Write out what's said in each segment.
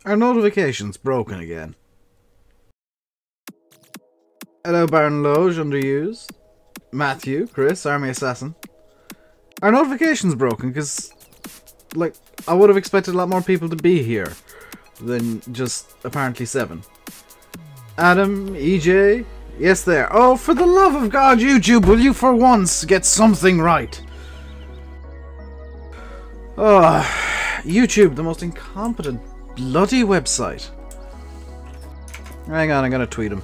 Our notification's broken again. Hello, Baron Loge, underused. Matthew, Chris, Army Assassin. Our notification's broken because, like, I would have expected a lot more people to be here than just apparently 7. Adam, EJ, yes there. Oh, for the love of God, YouTube, will you for once get something right? Oh, YouTube, the most incompetent bloody website. Hang on, I'm gonna tweet him.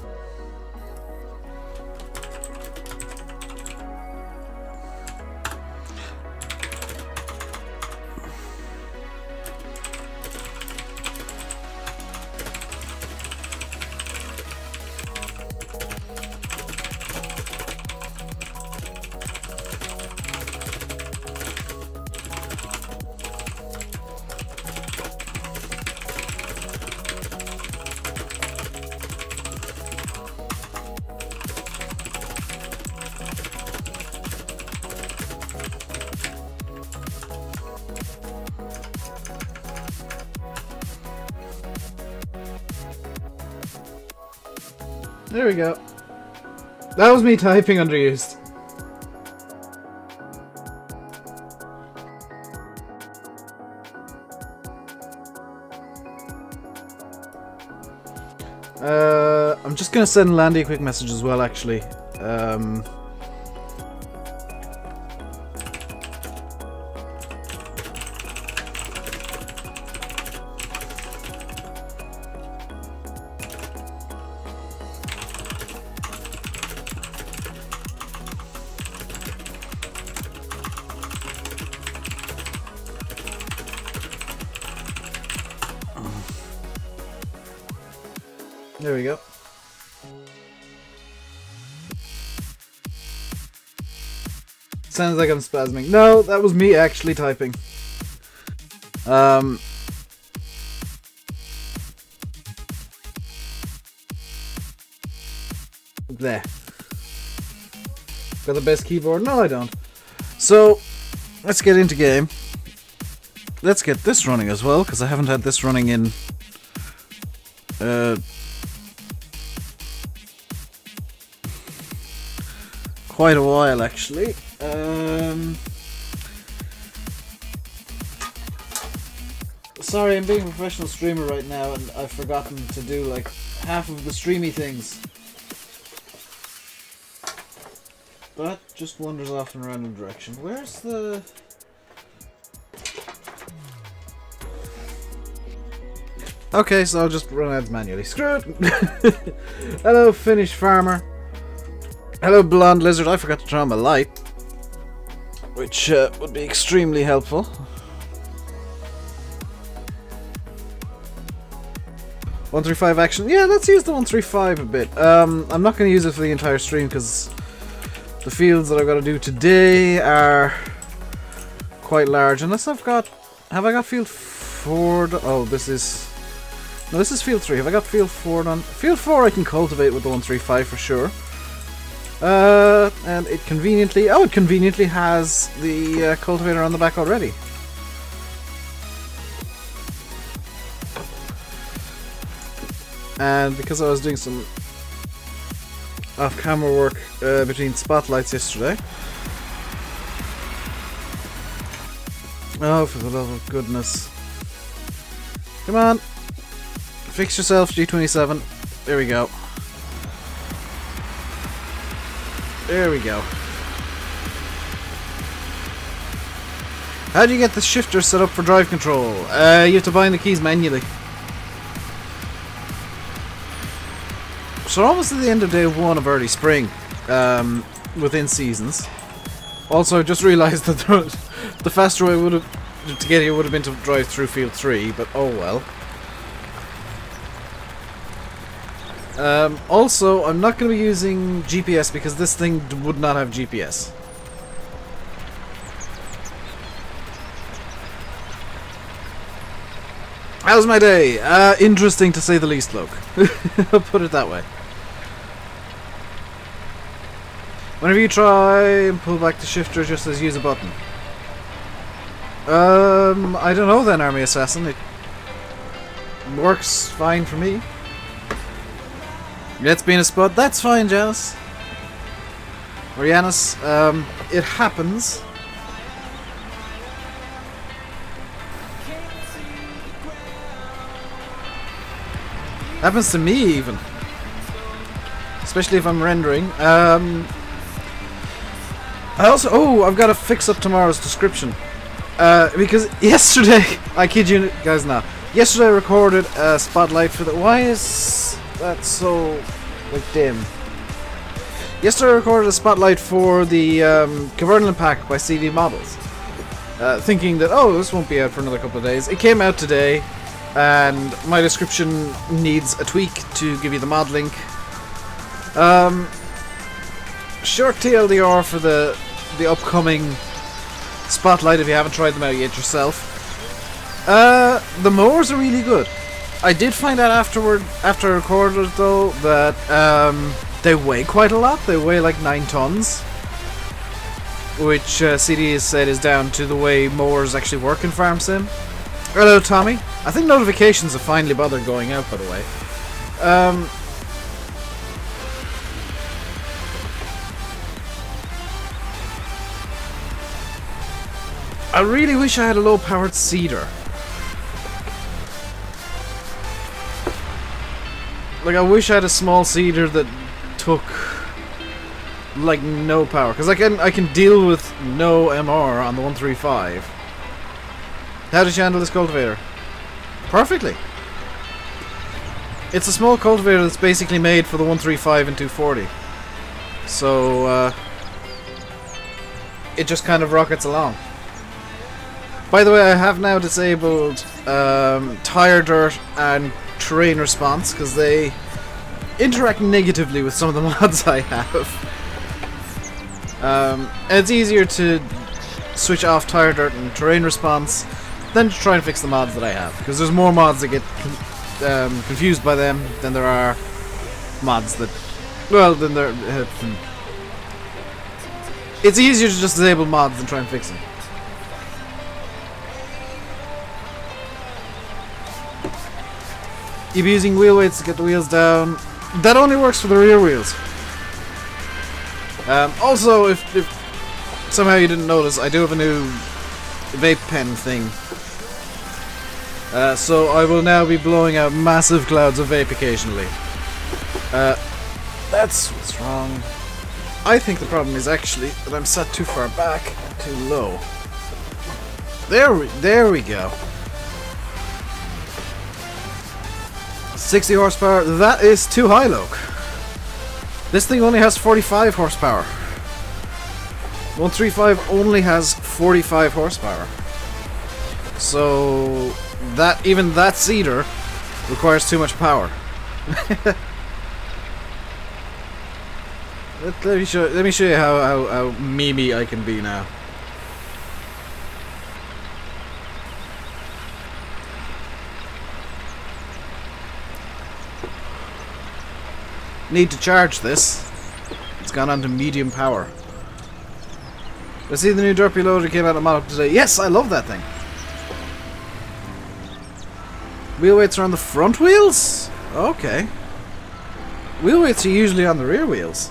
There we go. That was me typing underused. I'm just gonna send Landy a quick message as well, actually. There we go. Sounds like I'm spasming. No, that was me actually typing. There. Got the best keyboard? No, I don't. So, let's get into game. Let's get this running as well, because I haven't had this running in quite a while, actually. Sorry, I'm being a professional streamer right now, and I've forgotten to do like half of the streamy things. That just wanders off in a random direction. Where's the... Okay, so I'll just run ads manually. Screw it! Hello, Finnish Farmer. Hello, Blonde Lizard. I forgot to turn on my light, which would be extremely helpful. .135 action. Yeah, let's use the 135 a bit. I'm not going to use it for the entire stream because the fields that I've got to do today are quite large. Unless I've got... Have I got field 4? Oh, this is... No, this is field 3. Have I got field 4 done? Field 4 I can cultivate with the 135 for sure. And it conveniently... Oh, it conveniently has the cultivator on the back already. And because I was doing some off-camera work between spotlights yesterday... Oh, for the love of goodness. Come on. Fix yourself, G27. There we go. There we go. How do you get the shifter set up for drive control? You have to bind the keys manually. So we're almost at the end of day 1 of early spring, within seasons. Also, I just realised that the faster way would have to get here would have been to drive through field 3, but oh well. Also, I'm not going to be using GPS because this thing would not have GPS. How's my day? Interesting to say the least, Luke. I'll put it that way. Whenever you try and pull back the shifter, just as use a button. I don't know then, Army Assassin. works fine for me. Let's be in a spot. That's fine, Janice. Or Yanis. It happens. Happens to me even. Especially if I'm rendering. I also... Oh, I've got to fix up tomorrow's description. Because yesterday... I kid you guys now. Yesterday I recorded a spotlight for the... Why is that so... like dim? Yesterday I recorded a spotlight for the Convertible Pack by CD Models. Thinking that, oh, this won't be out for another couple of days. It came out today. And my description needs a tweak to give you the mod link. Short TLDR for the upcoming spotlight if you haven't tried them out yet yourself. The mowers are really good. I did find out after I recorded it though that they weigh quite a lot. They weigh like 9 tons, which CD has said is down to the way mowers actually work in Farm Sim. Hello, Tommy. I think notifications have finally bothered going out, by the way. I really wish I had a low-powered seeder. Like, I wish I had a small seeder that took, like, no power. Because I can deal with no MR on the 135. How did you handle this cultivator? Perfectly. It's a small cultivator that's basically made for the 135 and 240. So, it just kind of rockets along. By the way, I have now disabled tire dirt and terrain response because they interact negatively with some of the mods I have. And it's easier to switch off tire dirt and terrain response than to try and fix the mods that I have, because there's more mods that get confused by them than there are mods that, well, then there. It's easier to just disable mods than try and fix them. You'll be using wheel weights to get the wheels down. That only works for the rear wheels. Also, if somehow you didn't notice, I do have a new vape pen thing. So I will now be blowing out massive clouds of vape occasionally. That's what's wrong. I think the problem is actually that I'm set too far back, too low. There we go. 60 horsepower, that is too high, Loke. This thing only has 45 horsepower. 135 only has 45 horsepower. So even that seeder requires too much power. let me show you how memey I can be now. Need to charge this. It's gone on to medium power. Let's see the new derpy loader came out of mod up today. Yes, I love that thing. Wheel weights are on the front wheels? Okay. Wheel weights are usually on the rear wheels.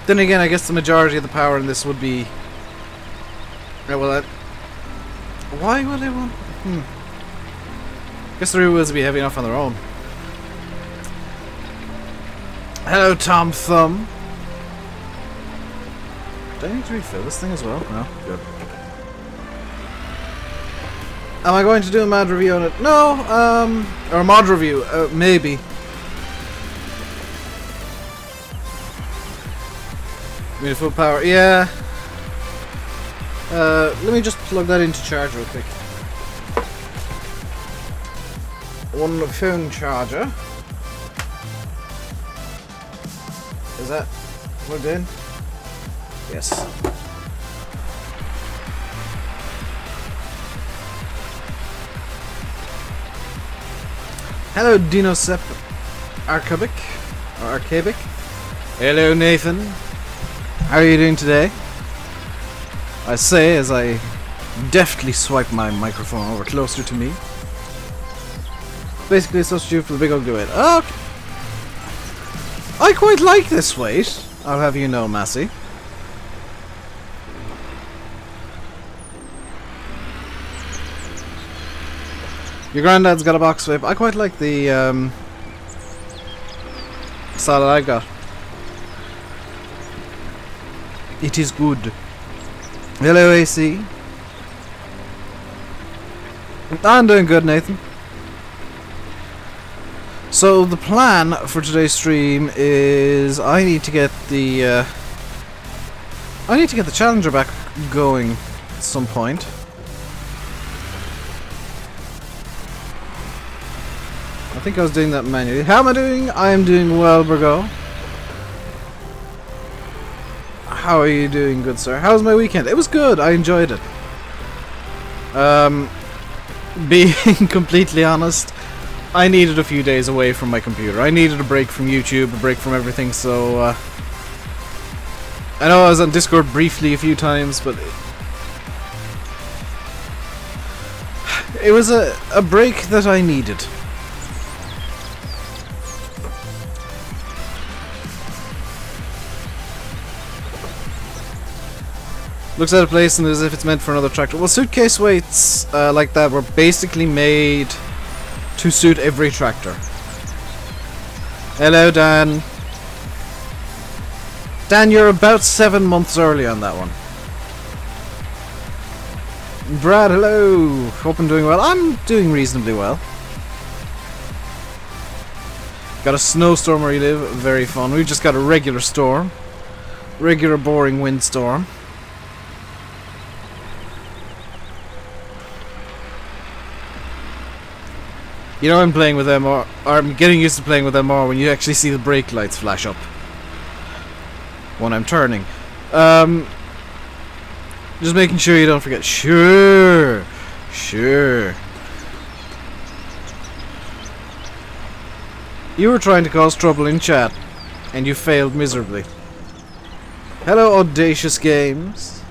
Then again, I guess the majority of the power in this would be... Yeah, well, why would I want... I guess the rear wheels would be heavy enough on their own. Hello, Tom Thumb. Do I need to refill this thing as well? No? Good. Am I going to do a mod review on it? No, or a mod review, maybe. Need a full power, yeah. Let me just plug that into charge real quick. One phone charger. Is that plugged in? Yes. Hello, Dinosep Arcabic. Or Arcabic. Hello, Nathan. How are you doing today? I say as I deftly swipe my microphone over closer to me. Basically, a substitute for the big ugly weight. Okay. I quite like this weight, I'll have you know, Massey. Your granddad's got a box whip. I quite like the style that I got. It is good. Hello, AC. I'm doing good, Nathan. So the plan for today's stream is I need to get the Challenger back going at some point. I think I was doing that manually. How am I doing? I am doing well, Burgo. How are you doing, good sir? How was my weekend? It was good. I enjoyed it. Being completely honest, I needed a few days away from my computer. I needed a break from YouTube, a break from everything, so I know I was on Discord briefly a few times, but it was a break that I needed. Looks at a place and as if it's meant for another tractor. Well, suitcase weights like that were basically made to suit every tractor. Hello, Dan. Dan, you're about 7 months early on that one. Brad, hello. Hope I'm doing well. I'm doing reasonably well. Got a snowstorm where you live. Very fun. We've just got a regular storm. Regular boring windstorm. You know I'm playing with them, or I'm getting used to playing with them more when you actually see the brake lights flash up when I'm turning. Just making sure you don't forget. Sure. You were trying to cause trouble in chat, and you failed miserably. Hello, Audacious Games.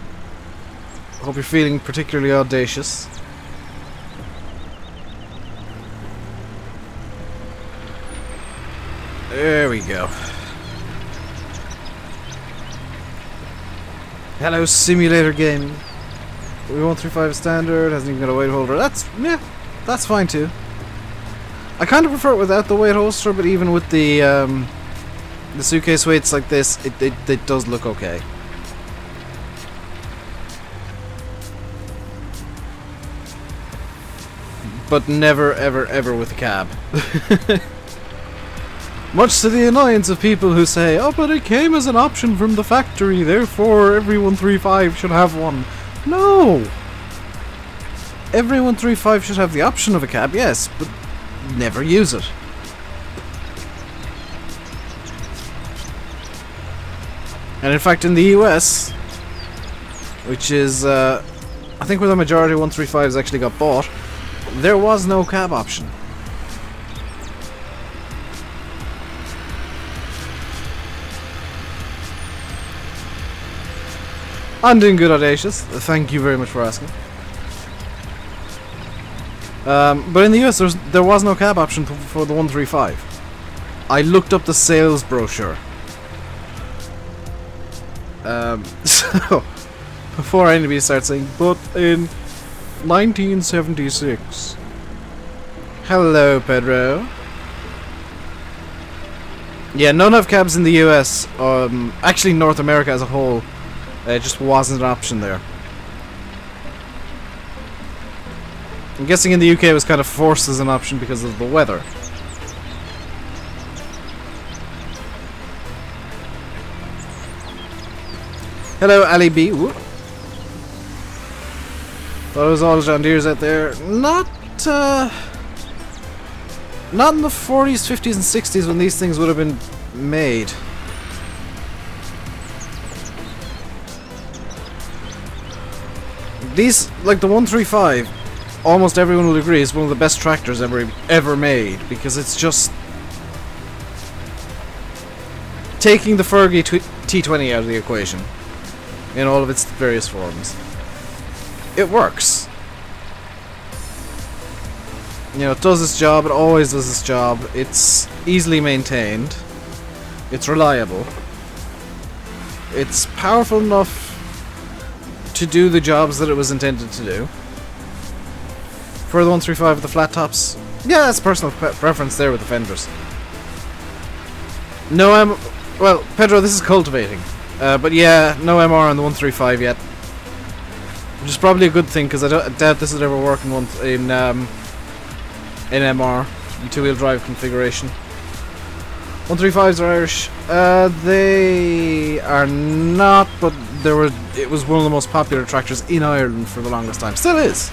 Hope you're feeling particularly audacious. There we go. Hello, Simulator Gaming. We 135 standard, hasn't even got a weight holder. That's fine too. I kind of prefer it without the weight holster, but even with the suitcase weights like this, it does look okay. But never, ever, ever with a cab. Much to the annoyance of people who say, oh, but it came as an option from the factory, therefore every 135 should have one. No! Every 135 should have the option of a cab, yes, but never use it. And in fact, in the US, which is, I think where the majority of 135s actually got bought, there was no cab option. I'm doing good, Audacious. Thank you very much for asking. But in the US, there was no cab option for the 135. I looked up the sales brochure. So, before anybody starts saying, but in 1976. Hello, Pedro. Yeah, none have cabs in the US. Actually, North America as a whole. It just wasn't an option there. I'm guessing in the UK it was kind of forced as an option because of the weather. Hello, Ali B. Whoop. Thought it was all John Deere's out there. Not in the 40s, 50s, and 60s when these things would have been made. These, like the 135, almost everyone will agree is one of the best tractors ever made, because it's just taking the Fergie T20 out of the equation. in all of its various forms. It works. You know, it does its job, it always does its job, it's easily maintained, it's reliable, it's powerful enough to do the jobs that it was intended to do. For the 135 with the flat tops, yeah, that's personal preference there with the fenders. No, well, Pedro, this is cultivating, but yeah, no MR on the 135 yet. Which is probably a good thing, because I doubt this would ever work in MR, in two-wheel drive configuration. 135s are Irish. They are not, but it was one of the most popular tractors in Ireland for the longest time. Still is.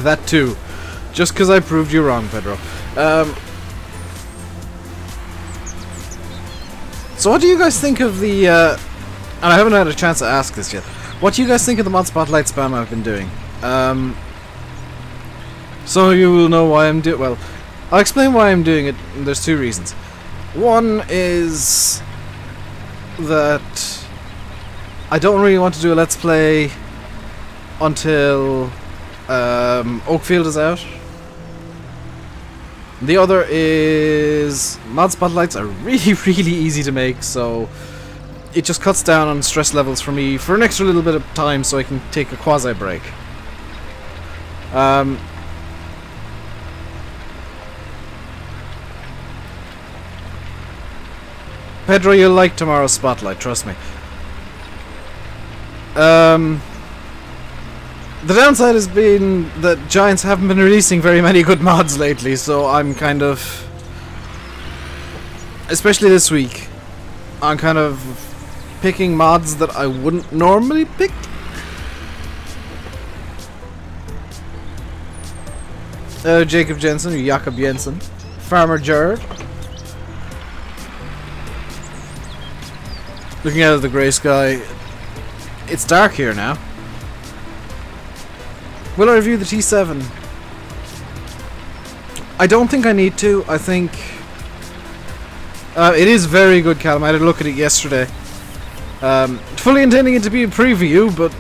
That too. Just because I proved you wrong, Pedro. So what do you guys think of the, and I haven't had a chance to ask this yet, what do you guys think of the mod spotlight spam I've been doing? Some of you will know why I'm doing, well, I'll explain why I'm doing it, and there's two reasons. One is that I don't really want to do a let's play until Oakfield is out. The other is mod spotlights are really, really easy to make, so it just cuts down on stress levels for me for an extra little bit of time so I can take a quasi break. Pedro, you'll like tomorrow's spotlight, trust me. The downside has been that Giants haven't been releasing very many good mods lately, so I'm kind of, especially this week, I'm kind of picking mods that I wouldn't normally pick. Jacob Jensen, or Jakob Jensen, Farmer Jared. Looking out of the grey sky, it's dark here now. Will I review the T7? I don't think I need to. I think it is very good, Callum. I had a look at it yesterday. Fully intending it to be a preview, but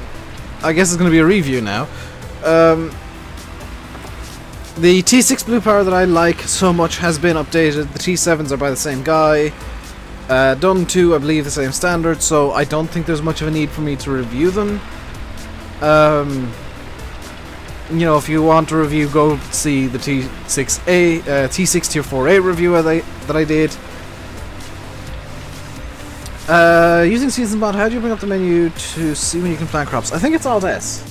I guess it's going to be a review now. The T6 Blue Power that I like so much has been updated. The T7s are by the same guy. Done to, I believe, the same standard, so I don't think there's much of a need for me to review them. You know, if you want to review, go see the T6 Tier 4A review that I did. Using Season Mod, how do you bring up the menu to see when you can plant crops? I think it's Alt S.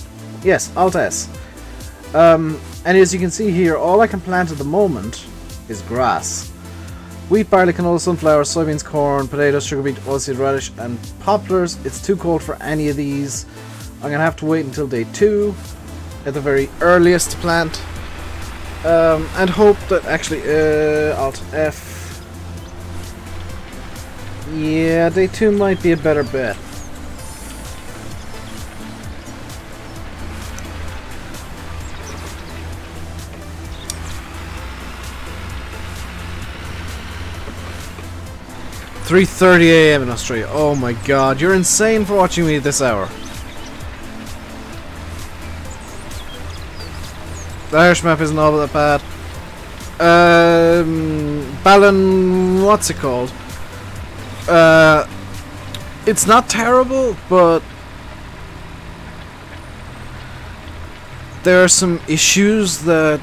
Yes, Alt S. And as you can see here, all I can plant at the moment is grass. Wheat, barley, canola, sunflower, soybeans, corn, potatoes, sugar beet, oilseed radish, and poplars. It's too cold for any of these. I'm going to have to wait until day 2. At the very earliest to plant, and hope that actually Alt F. Yeah, day 2 might be a better bet. $3:30 AM in Australia. Oh my god, you're insane for watching me at this hour. The Irish map isn't all that bad. Ballon, what's it called? It's not terrible, but there are some issues that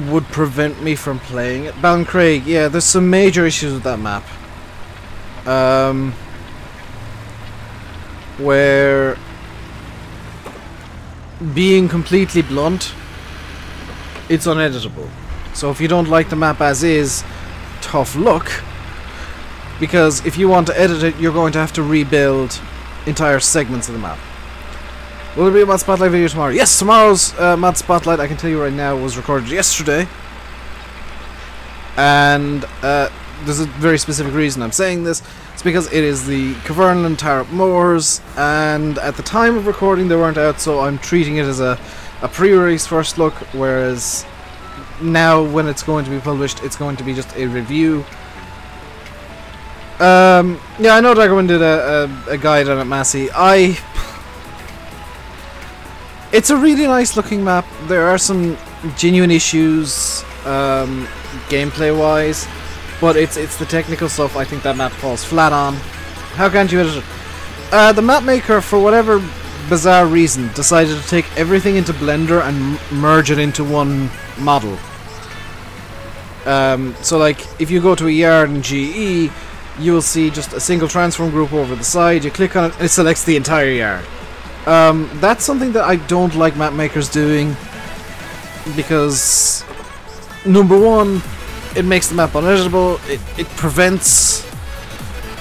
would prevent me from playing it. Ballincraig, yeah, there's some major issues with that map. Where, being completely blunt, it's uneditable. So if you don't like the map as is, tough luck. Because if you want to edit it, you're going to have to rebuild entire segments of the map. Will there be a mod spotlight video tomorrow? Yes, tomorrow's mod spotlight, I can tell you right now, was recorded yesterday. And there's a very specific reason I'm saying this. It's because it is the Kevernal and Tarrant Moors, and at the time of recording they weren't out, so I'm treating it as a pre-release first look, whereas now when it's going to be published, it's going to be just a review. Yeah, I know Dragoman did a guide on it, Massey. It's a really nice looking map. There are some genuine issues, gameplay wise, but it's the technical stuff I think that map falls flat on. How can't you edit it? The map maker, for whatever bizarre reason, decided to take everything into Blender and merge it into one model. So like, if you go to a yard in GE, you will see just a single transform group over the side. You click on it, it selects the entire yard. That's something that I don't like map makers doing, because number one, it makes the map uneditable. It prevents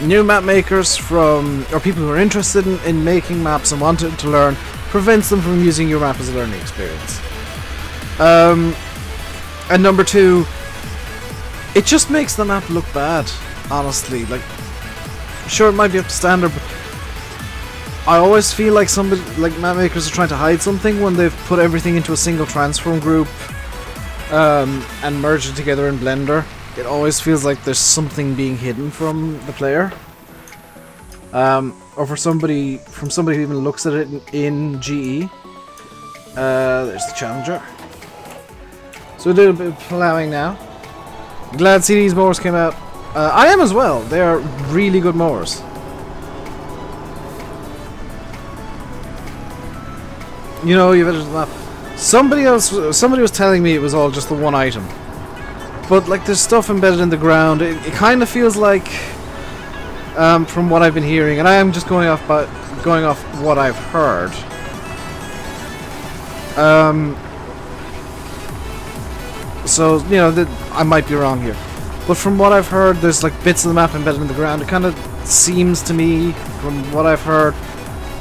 new map makers from, or people who are interested in making maps and wanting to learn, prevents them from using your map as a learning experience. And number two, it just makes the map look bad, honestly. Like, sure, it might be up to standard, but I always feel like somebody, like map makers, are trying to hide something when they've put everything into a single transform group and merged it together in Blender. It always feels like there's something being hidden from the player, or from somebody who even looks at it in GE. There's the Challenger. So we'll do a bit of plowing now. Glad to see these mowers came out. I am as well. They are really good mowers. You know, you've edited the map. Somebody was telling me it was all just the one item. But like, there's stuff embedded in the ground. It kind of feels like, from what I've been hearing, and I am just going off what I've heard. So you know, I might be wrong here, but from what I've heard, there's like bits of the map embedded in the ground. It kind of seems to me, from what I've heard,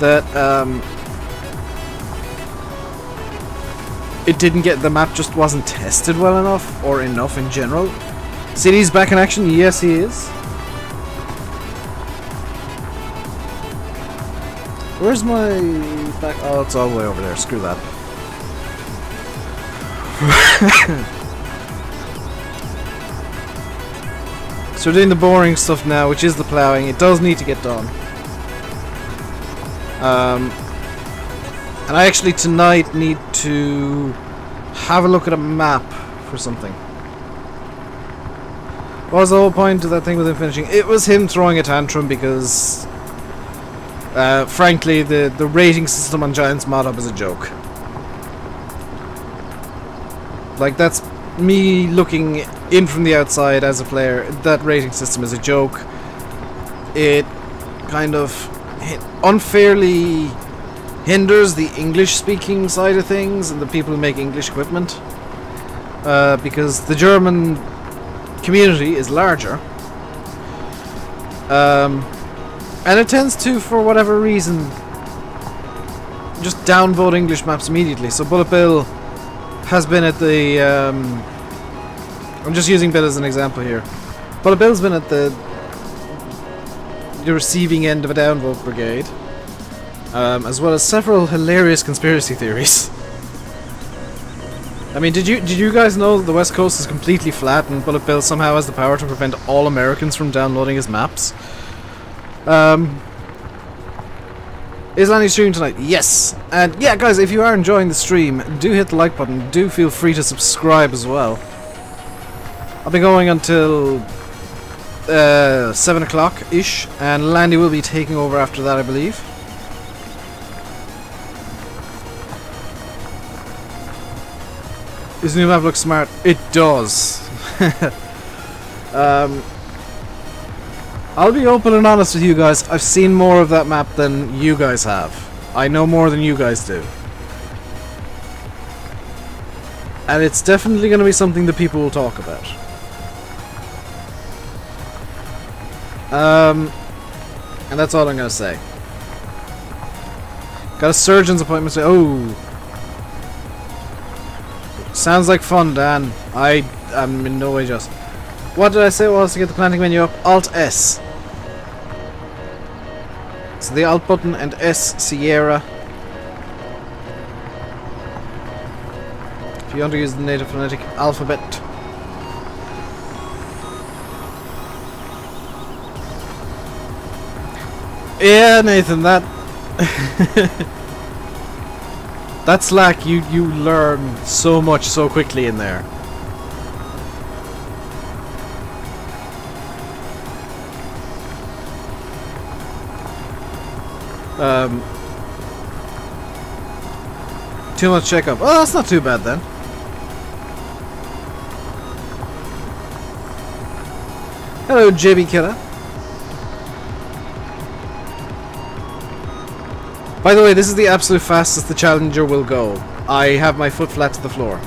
that it didn't get, the map just wasn't tested well enough, or enough in general. CD's back in action. Yes, he is. Where's my back? Oh, it's all the way over there. Screw that. So we're doing the boring stuff now, which is the ploughing. It does need to get done. And I actually tonight need to have a look at a map for something. What was the whole point of that thing with him finishing? It was him throwing a tantrum because, frankly, the rating system on Giants Mod Hub is a joke. Like, that's me looking in from the outside as a player. That rating system is a joke. It kind of unfairly hinders the English-speaking side of things and the people who make English equipment, because the German community is larger, and it tends to, for whatever reason, just downvote English maps immediately. So Bullet Bill has been at the I'm just using Bill as an example here. Bullet Bill's been at the receiving end of a downvote brigade, as well as several hilarious conspiracy theories. I mean, did you guys know that the West Coast is completely flat and Bullet Bill somehow has the power to prevent all Americans from downloading his maps? Is Lanny streaming tonight? Yes! And yeah, guys, if you are enjoying the stream, do hit the like button. Do feel free to subscribe as well. I'll be going until 7 o'clock-ish, and Landy will be taking over after that, I believe. His new map looks smart. It does. I'll be open and honest with you guys. I've seen more of that map than you guys have. I know more than you guys do. And it's definitely going to be something that people will talk about. And that's all I'm going to say. Got a surgeon's appointment today. Oh. Sounds like fun, Dan. I'm in no way just. What did I say was to get the planting menu up? Alt-S. So the Alt button and S, Sierra. If you want to use the native phonetic alphabet. Yeah, Nathan, that that's like you learn so much so quickly in there. Too much checkup. Oh, that's not too bad then. Hello, JB Killer. By the way, this is the absolute fastest the Challenger will go. I have my foot flat to the floor.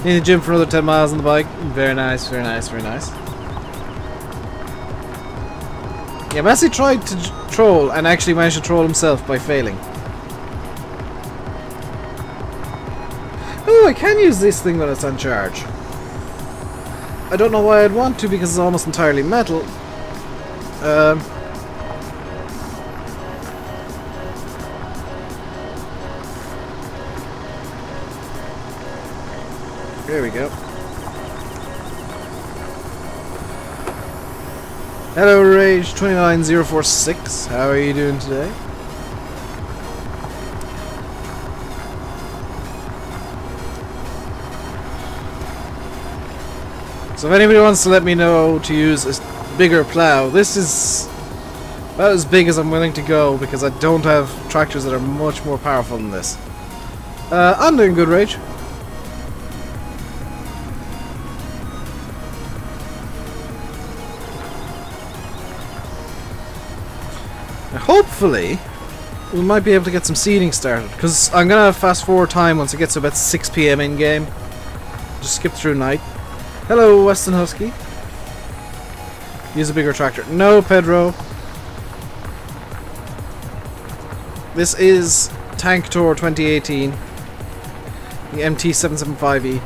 In the gym for another 10 miles on the bike. Very nice, very nice, very nice. Yeah, Massey tried to troll and actually managed to troll himself by failing. Oh, I can use this thing when it's on charge. I don't know why I'd want to because it's almost entirely metal. There we go. Hello, Rage29046. How are you doing today? So if anybody wants to let me know to use a bigger plow, this is about as big as I'm willing to go because I don't have tractors that are much more powerful than this. I'm doing good, Rage. Hopefully, we might be able to get some seeding started, because I'm going to fast forward time once it gets to about 6 PM in game. Just skip through night. Hello, Weston Husky. Use a bigger tractor. No, Pedro. This is Tank Tour 2018. The MT775E.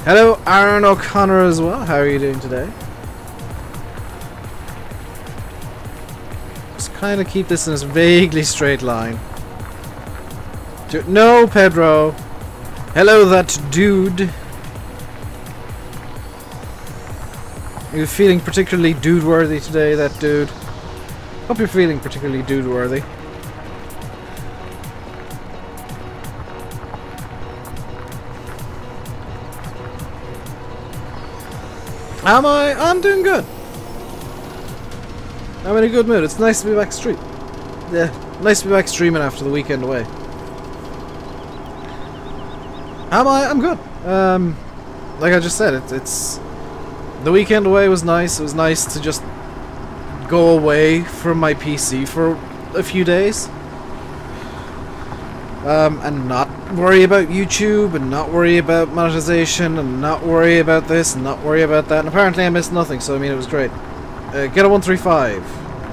Hello, Aaron O'Connor as well. How are you doing today? Kind of keep this in a vaguely straight line. No, Pedro. Hello, that dude. Are you feeling particularly dude-worthy today, that dude? Hope you're feeling particularly dude-worthy. Am I? I'm doing good. I'm in a good mood. It's nice to be back Yeah, nice to be back streaming after the weekend away. Am I? I'm good. Like I just said, it's the weekend away was nice. It was nice to just go away from my PC for a few days, and not worry about YouTube, and not worry about monetization, and not worry about this, and not worry about that. And apparently, I missed nothing. So I mean, it was great. Get a 135.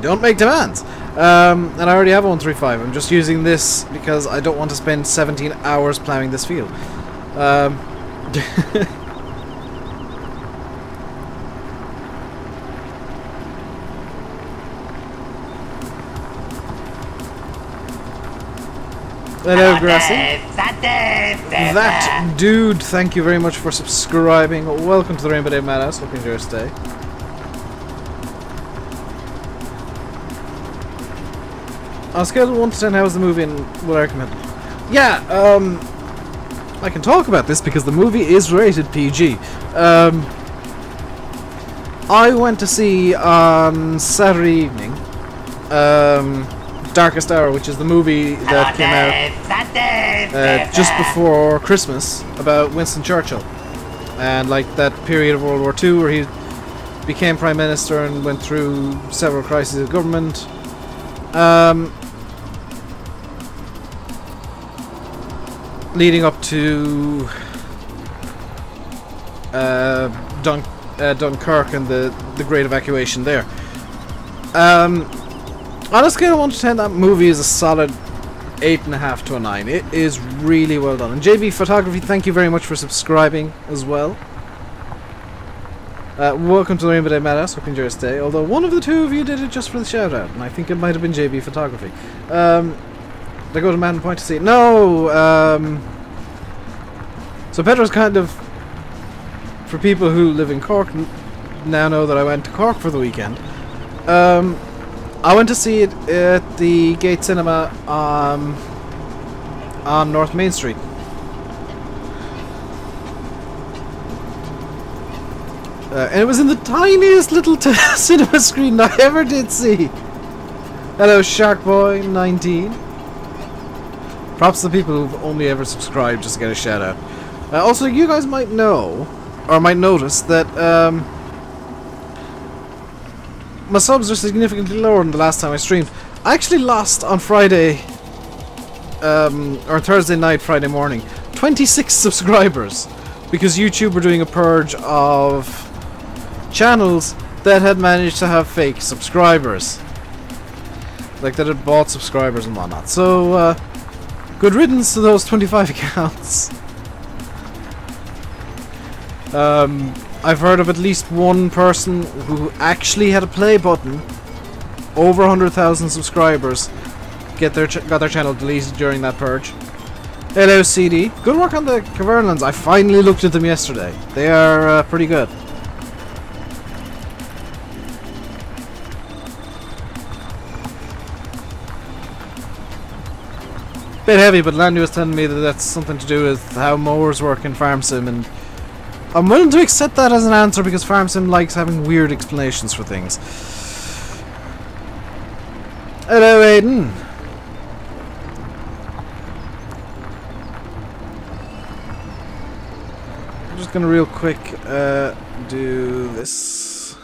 Don't make demands. And I already have a 135. I'm just using this because I don't want to spend 17 hours plowing this field. Hello, Grassy. That dude, thank you very much for subscribing. Welcome to the RainbowDave Madhouse. Hope you enjoy your stay. On a scale of 1 to 10, how was the movie and would I recommend it? Yeah, I can talk about this because the movie is rated PG. I went to see on Saturday evening Darkest Hour, which is the movie that came out just before Christmas about Winston Churchill and like that period of World War II where he became Prime Minister and went through several crises of government. Leading up to Dunkirk and the Great Evacuation there. On a scale of 1 to 10, that movie is a solid 8.5 to a 9. It is really well done. And JB Photography, thank you very much for subscribing as well. Welcome to the RainbowDave Madhouse. Hope you enjoy your stay. Although one of the two of you did it just for the shout out, and I think it might have been JB Photography. Did I go to Man Point to see it? No! So Pedro's kind of... For people who live in Cork now know that I went to Cork for the weekend. I went to see it at the Gate Cinema on North Main Street. And it was in the tiniest little cinema screen I ever did see. Hello, Sharkboy19. Props to the people who've only ever subscribed just to get a shout out. Also, you guys might know, or might notice, that my subs are significantly lower than the last time I streamed. I actually lost on Friday, or Thursday night, Friday morning, 26 subscribers. Because YouTube were doing a purge of channels that had managed to have fake subscribers. Like, that had bought subscribers and whatnot. So, good riddance to those 25 accounts. I've heard of at least one person who actually had a play button, over 100,000 subscribers, got their channel deleted during that purge. Hello CD, good work on the Caverlands. I finally looked at them yesterday. They are pretty good. Bit heavy, but Landy was telling me that that's something to do with how mowers work in Farm Sim, and I'm willing to accept that as an answer because Farm Sim likes having weird explanations for things. Hello, Aiden. I'm just gonna real quick do this.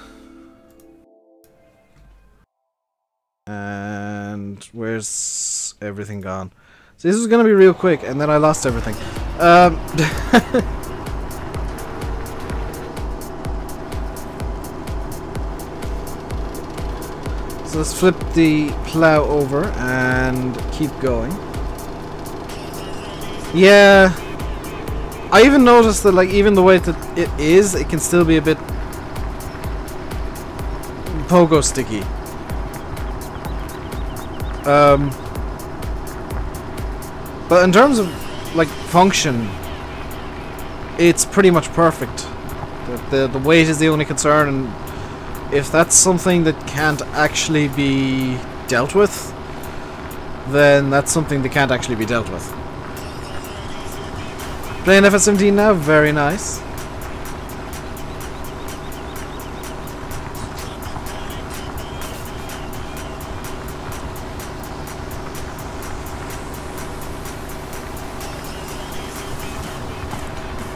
And where's everything gone? So this was gonna be real quick, and then I lost everything. So let's flip the plow over and keep going. Yeah, I even noticed that, like, even the way that it is, it can still be a bit pogo sticky. But in terms of, like, function, it's pretty much perfect. The weight is the only concern, and if that's something that can't actually be dealt with, then that's something that can't actually be dealt with. Playing FS17 now, very nice.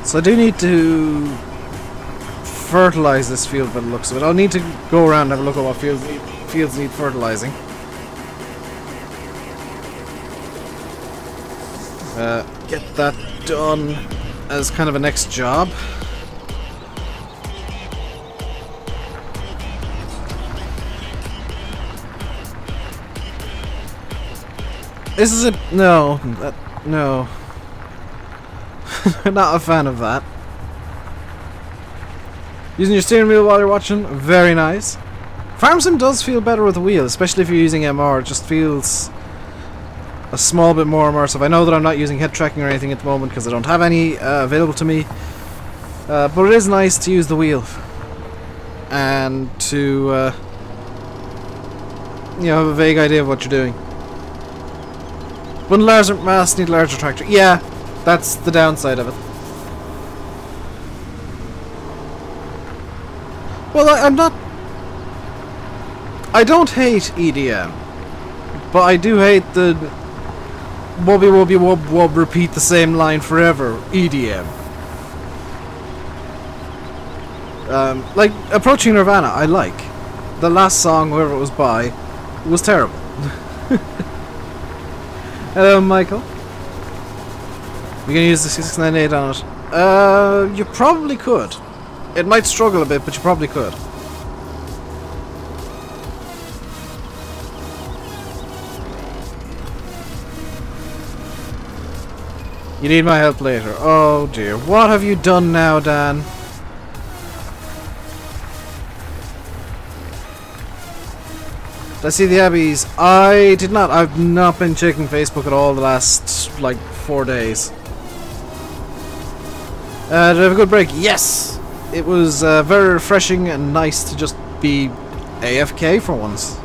So I do need to fertilize this field by the looks of it. I'll need to go around and have a look at what fields need fertilizing. Get that done as kind of a next job. This is a no. No. Not a fan of that. Using your steering wheel while you're watching, very nice. Farm Sim does feel better with the wheel, especially if you're using MR. It just feels a small bit more immersive. I know that I'm not using head tracking or anything at the moment because I don't have any available to me. But it is nice to use the wheel and to you know, have a vague idea of what you're doing. When larger mass need larger tractor. Yeah, that's the downside of it. Well, I'm not... I don't hate EDM, but I do hate the wobby wobby wob wob repeat the same line forever EDM. Like, Approaching Nirvana, I like. The last song, whoever it was by, was terrible. Hello, Michael. We're gonna use the 698 on it. You probably could. It might struggle a bit, but you probably could. You need my help later. Oh dear. What have you done now, Dan? Did I see the Abbeys? I did not. I've not been checking Facebook at all the last, like, 4 days. Did I have a good break? Yes! It was very refreshing and nice to just be AFK for once.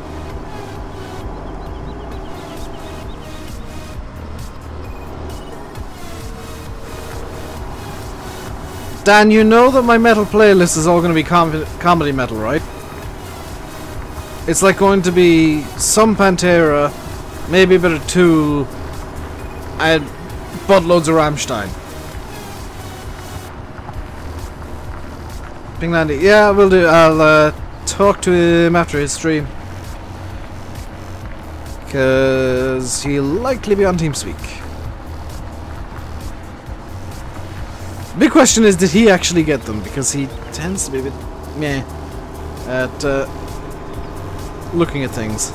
Dan, you know that my metal playlist is all going to be comedy metal, right? It's like going to be some Pantera, maybe a bit of Tool, and buttloads of Rammstein. Ping Landy, yeah, will do. I'll talk to him after his stream, because he'll likely be on TeamSpeak. Big question is, did he actually get them? Because he tends to be a bit meh at looking at things.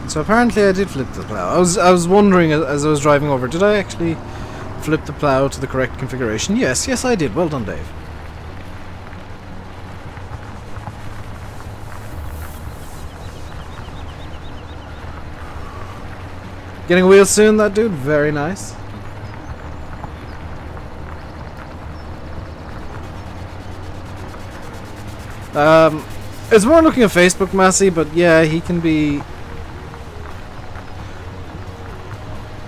So apparently I did flip the plow. I was wondering as I was driving over, did I actually flip the plow to the correct configuration? Yes, yes I did. Well done, Dave. Getting a wheel soon, that dude? Very nice. It's more looking at Facebook, Massey, but yeah, he can be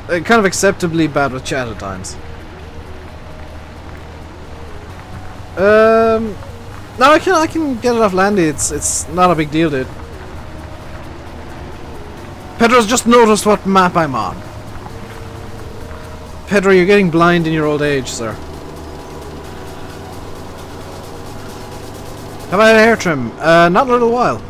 kind of acceptably bad with chat at times. No, I can get it off Landy. It's not a big deal, dude. Pedro's just noticed what map I'm on. Pedro, you're getting blind in your old age, sir. Have I had a hair trim? Not in a little while.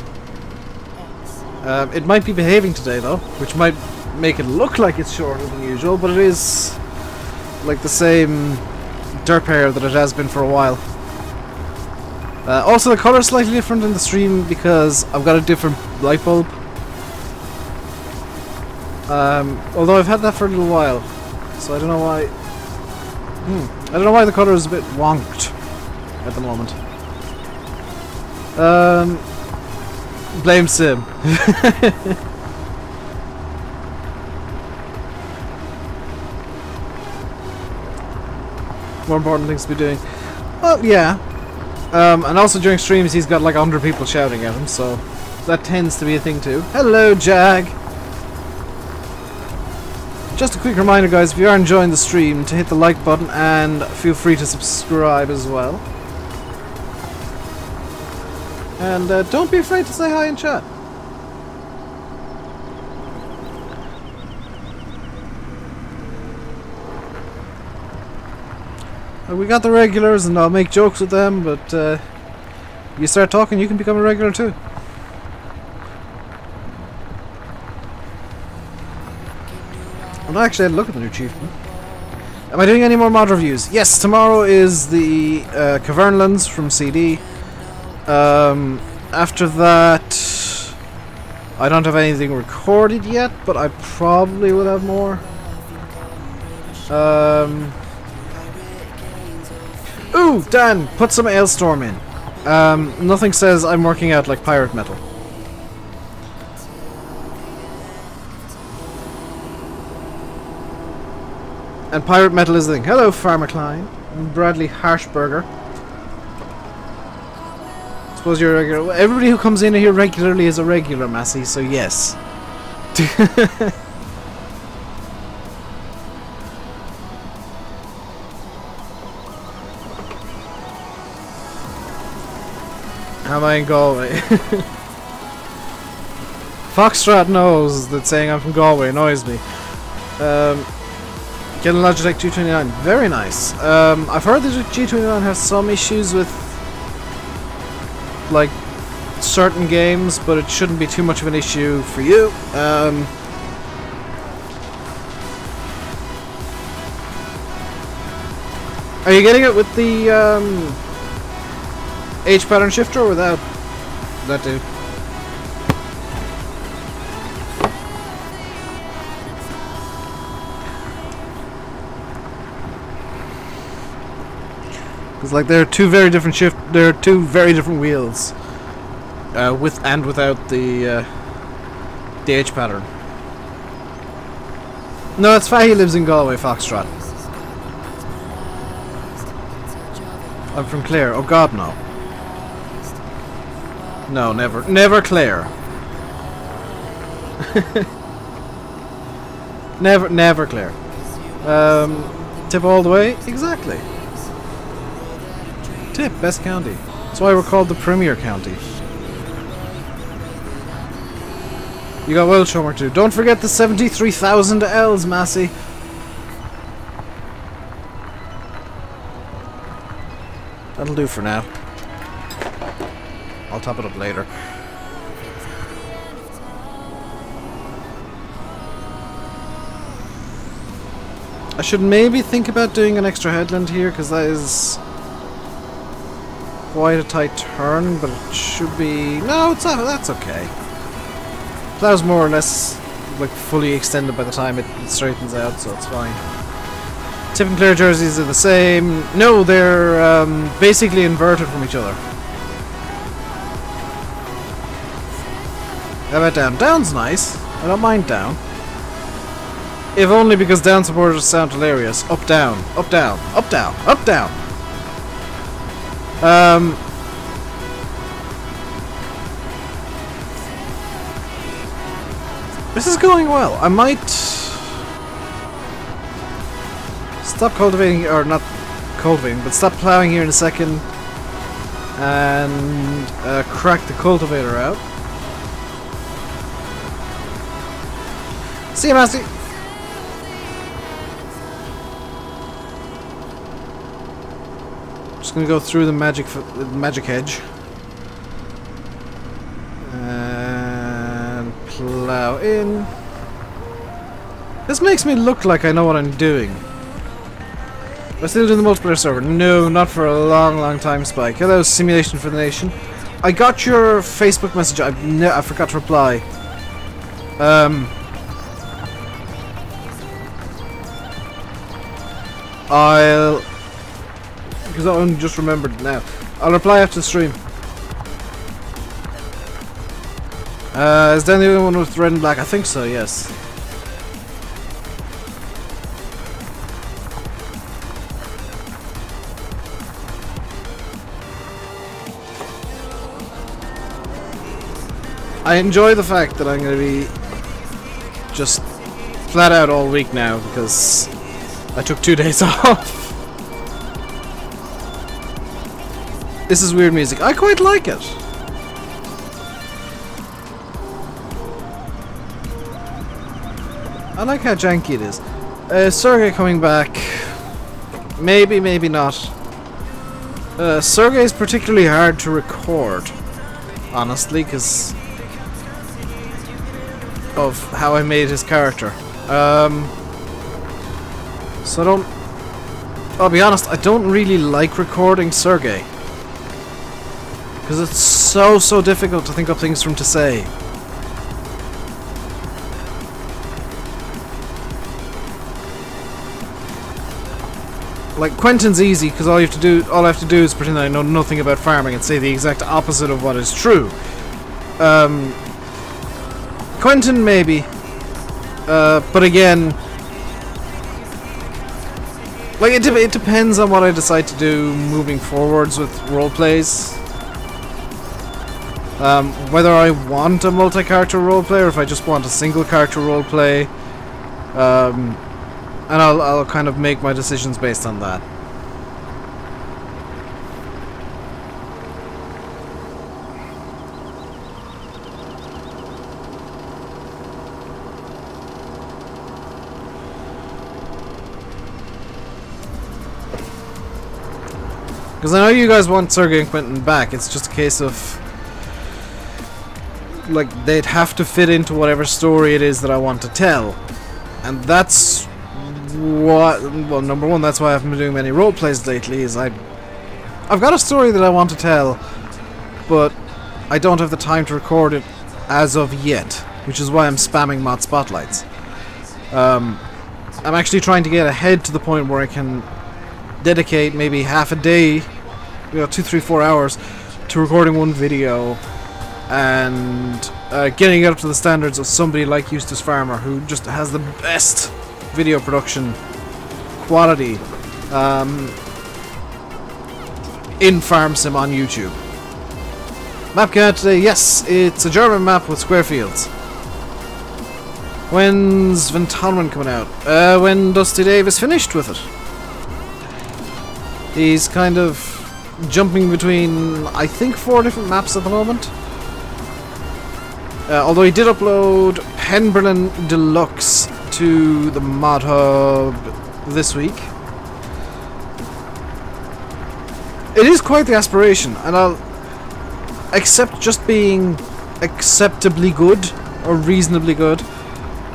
It might be behaving today, though, which might make it look like it's shorter than usual, but it is like the same derp hair that it has been for a while. Also, the colour is slightly different in the stream because I've got a different light bulb. Although I've had that for a little while, so I don't know why. I don't know why the colour is a bit wonked at the moment. Blame Sim. More important things to be doing. Well, yeah. And also during streams he's got like 100 people shouting at him, so that tends to be a thing too. Hello, Jag! Just a quick reminder, guys, if you are enjoying the stream, to hit the like button and feel free to subscribe as well. And don't be afraid to say hi in chat. We got the regulars and I'll make jokes with them, but you start talking, you can become a regular too. I'm not actually had a look at the new chieftain. Am I doing any more mod reviews? Yes, tomorrow is the Cavernlands from CD. After that, I don't have anything recorded yet, but I probably will have more. Ooh, Dan, put some Ailstorm in. Nothing says I'm working out like pirate metal. And pirate metal is the thing. Hello, Farmer Klein. Bradley Harshberger. Suppose you're a regular. Everybody who comes in here regularly is a regular, Massey, so yes. Am I in Galway? Foxtrot knows that saying I'm from Galway annoys me. Getting Logitech G29, very nice. I've heard that the G29 has some issues with like certain games, but it shouldn't be too much of an issue for you. Are you getting it with the H pattern shifter or without? That dude. It's like there are two very different wheels. with and without the H pattern. No, it's Fahy lives in Galway, Foxtrot. I'm from Clare. Oh God, no. No, never. Never Clare. Never Clare. Tip all the way? Exactly. Tip, best county. That's why we're called the Premier County. You got Welsh homework to do. Don't forget the 73,000 L's, Massey. That'll do for now. I'll top it up later. I should maybe think about doing an extra headland here, because that is quite a tight turn, but it should be... No, it's not, that's okay. Plow's more or less like fully extended by the time it straightens out, so it's fine. Tip and Clare jerseys are the same. No, they're basically inverted from each other. How about down? Down's nice. I don't mind down. If only because down supporters sound hilarious. Up, down, up, down, up, down, up, down. This is going well. I might stop cultivating, or not cultivating, but stop plowing here in a second and crack the cultivator out. See you, Massey. Just gonna go through the magic hedge and plow in. This makes me look like I know what I'm doing. Am I still doing the multiplayer server? No, not for a long time, Spike. Hello, Simulation for the Nation. I got your Facebook message. I forgot to reply. Because I only just remembered it now. I'll reply after the stream. Is Dan the only one with red and black? I think so, yes. I enjoy the fact that I'm going to be just flat out all week now because I took 2 days off. This is weird music. I quite like it. I like how janky it is. Sergey coming back. Maybe, maybe not. Sergey is particularly hard to record, honestly, because of how I made his character. So I'll be honest, I don't really like recording Sergey. Because it's so difficult to think of things for him to say. Like Quentin's easy because all I have to do is pretend I know nothing about farming and say the exact opposite of what is true. Quentin maybe, but again, like it depends on what I decide to do moving forwards with roleplays. Whether I want a multi-character roleplay or if I just want a single character roleplay, and I'll kind of make my decisions based on that. Because I know you guys want Sergey and Quentin back, it's just a case of like they'd have to fit into whatever story it is that I want to tell. And that's what, well, number one, that's why I haven't been doing many roleplays lately, is I've got a story that I want to tell, but I don't have the time to record it as of yet, which is why I'm spamming mod spotlights. I'm actually trying to get ahead to the point where I can dedicate maybe half a day, 2, 3, 4 hours to recording one video and getting it up to the standards of somebody like Eustace Farmer, who just has the best video production quality in Farm Sim on YouTube. Map count today, yes, it's a German map with square fields. When's Ventonman coming out? When Dusty Dave is finished with it. He's kind of jumping between, I think, 4 different maps at the moment. Although he did upload Penberlin Deluxe to the Mod Hub this week. It is quite the aspiration, and I'll accept just being acceptably good or reasonably good,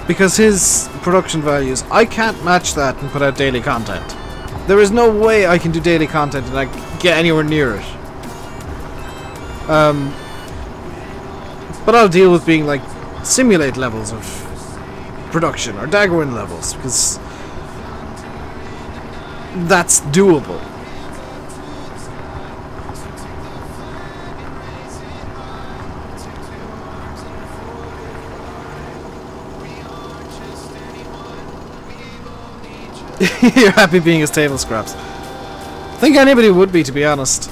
because his production values, I can't match that and put out daily content. There is no way I can do daily content and I get anywhere near it. But I'll deal with being like simulate levels of production or Daggerwin levels, because that's doable. You're happy being his table scraps. I think anybody would be, to be honest.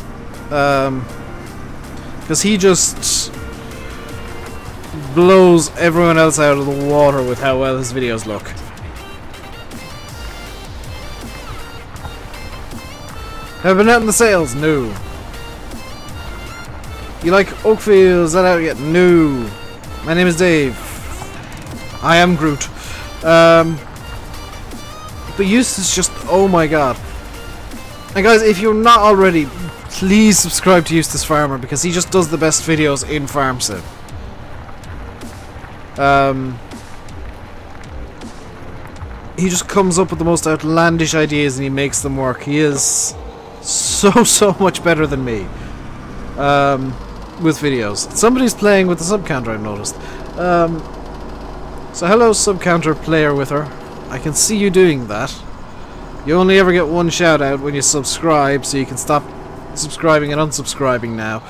Because he just blows everyone else out of the water with how well his videos look. Have been out in the sales? No. You like Oakfield? Is that out yet? No. My name is Dave. I am Groot. But Eustace just, oh my god. And guys, if you're not already, please subscribe to Eustace Farmer, because he just does the best videos in Farm Sim. He just comes up with the most outlandish ideas and he makes them work. He is so much better than me with videos. Somebody's playing with the sub-counter, I've noticed. So hello, sub-counter player with her. I can see you doing that. You only ever get one shout out when you subscribe, so you can stop subscribing and unsubscribing now.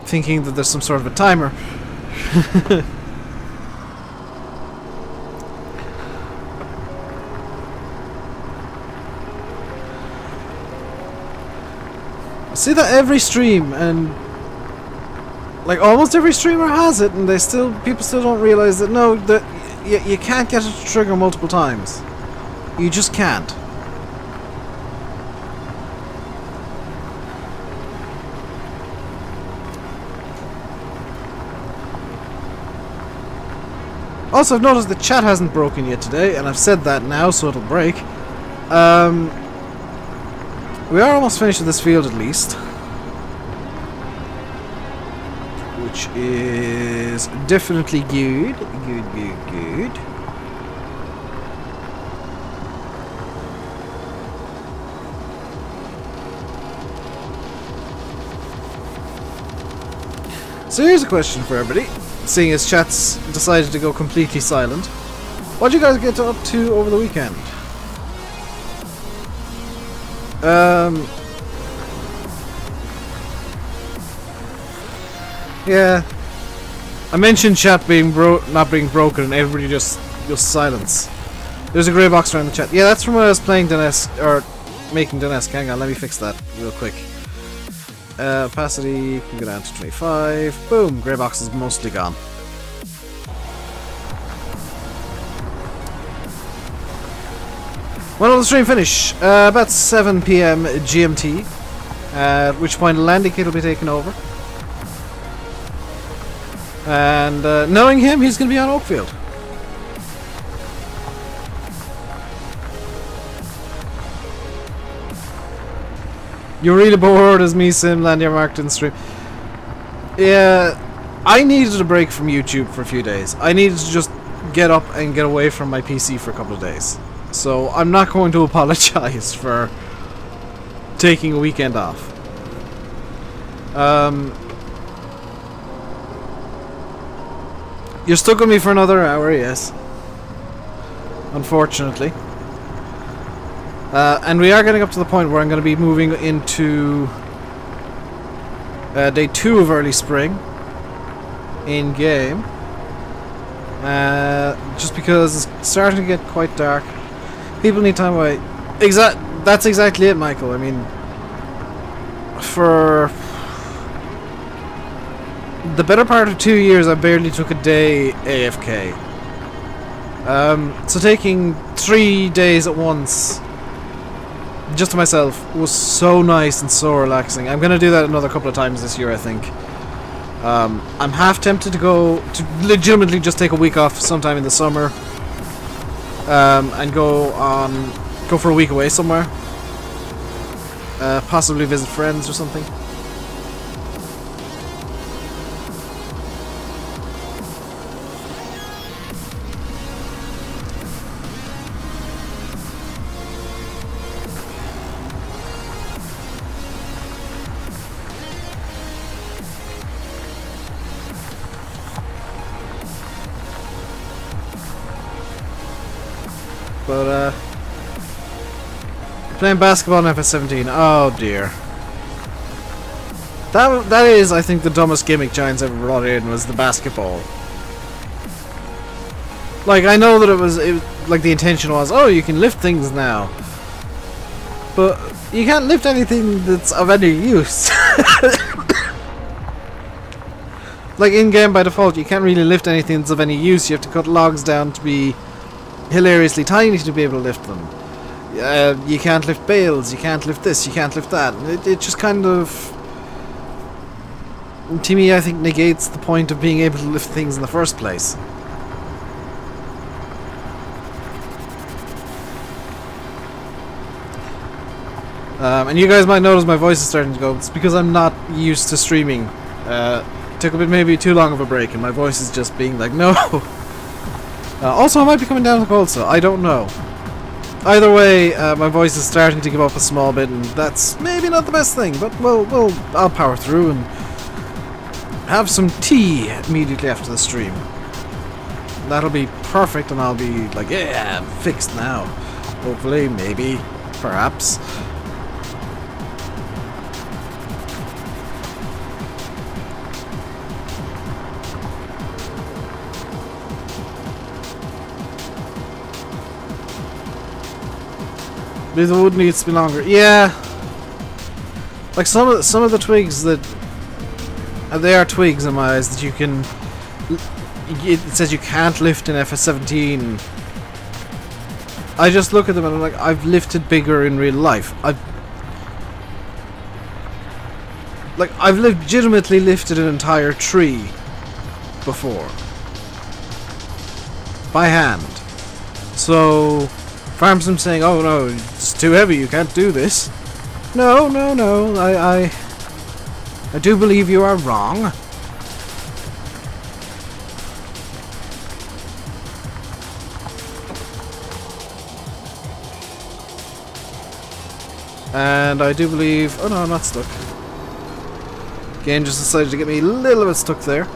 Thinking that there's some sort of a timer. I see that every stream, and like almost every streamer has it, and people still don't realize that no, that you can't get it to trigger multiple times. You just can't. Also, I've noticed the chat hasn't broken yet today, and I've said that now, so it'll break. We are almost finished with this field, at least. Which is definitely good. Good. So here's a question for everybody, seeing as chat's decided to go completely silent. What'd you guys get up to over the weekend? Yeah, I mentioned chat being not being broken, and everybody just silence. There's a grey box around the chat. Yeah, that's from when I was playing Donetsk, or making Donetsk. Hang on, let me fix that real quick. Opacity can go down to 25. Boom, grey box is mostly gone. When will the stream finish? About 7 PM GMT, at which point Landing Kit will be taken over. And knowing him, he's going to be on Oakfield. You're really bored as me, Sim, Landia marked in stream. Yeah, I needed a break from YouTube for a few days. I needed to just get up and get away from my PC for a couple of days. So I'm not going to apologize for taking a weekend off. You're stuck with me for another hour, yes. Unfortunately. And we are getting up to the point where I'm going to be moving into Day 2 of early spring. In game. Just because it's starting to get quite dark. People need time away. That's exactly it, Michael. I mean, for the better part of 2 years, I barely took a day AFK. So taking 3 days at once, just to myself, was so nice and so relaxing. I'm gonna do that another couple of times this year, I think. I'm half tempted to go to legitimately just take a week off sometime in the summer, and go for a week away somewhere. Possibly visit friends or something. But, playing basketball in FS17, oh dear. That is, I think, the dumbest gimmick Giants ever brought in, was the basketball. Like, I know that it was like, the intention was, oh, you can lift things now. But, you can't lift anything that's of any use. Like, in-game, by default, you can't really lift anything that's of any use. You have to cut logs down to be hilariously tiny to be able to lift them. You can't lift bales, you can't lift this, you can't lift that. It just kind of, to me, I think negates the point of being able to lift things in the first place. And you guys might notice my voice is starting to go. It's because I'm not used to streaming. Took a bit, maybe too long of a break, and my voice is just being like, no. Also, I might be coming down with cold, so I don't know. Either way, my voice is starting to give up a small bit, and that's maybe not the best thing, but I'll power through and have some tea immediately after the stream. That'll be perfect, and I'll be like, yeah, I'm fixed now. Hopefully, maybe, perhaps. The wood needs to be longer. Yeah, like some of the twigs that they are twigs in my eyes that you can. It says you can't lift in FS17. I just look at them and I'm like, I've lifted bigger in real life. I've legitimately lifted an entire tree before by hand. So. Farmsome saying, oh no, it's too heavy, you can't do this. No, I do believe you are wrong. And I do believe, oh no, I'm not stuck. Game just decided to get me a little bit stuck there.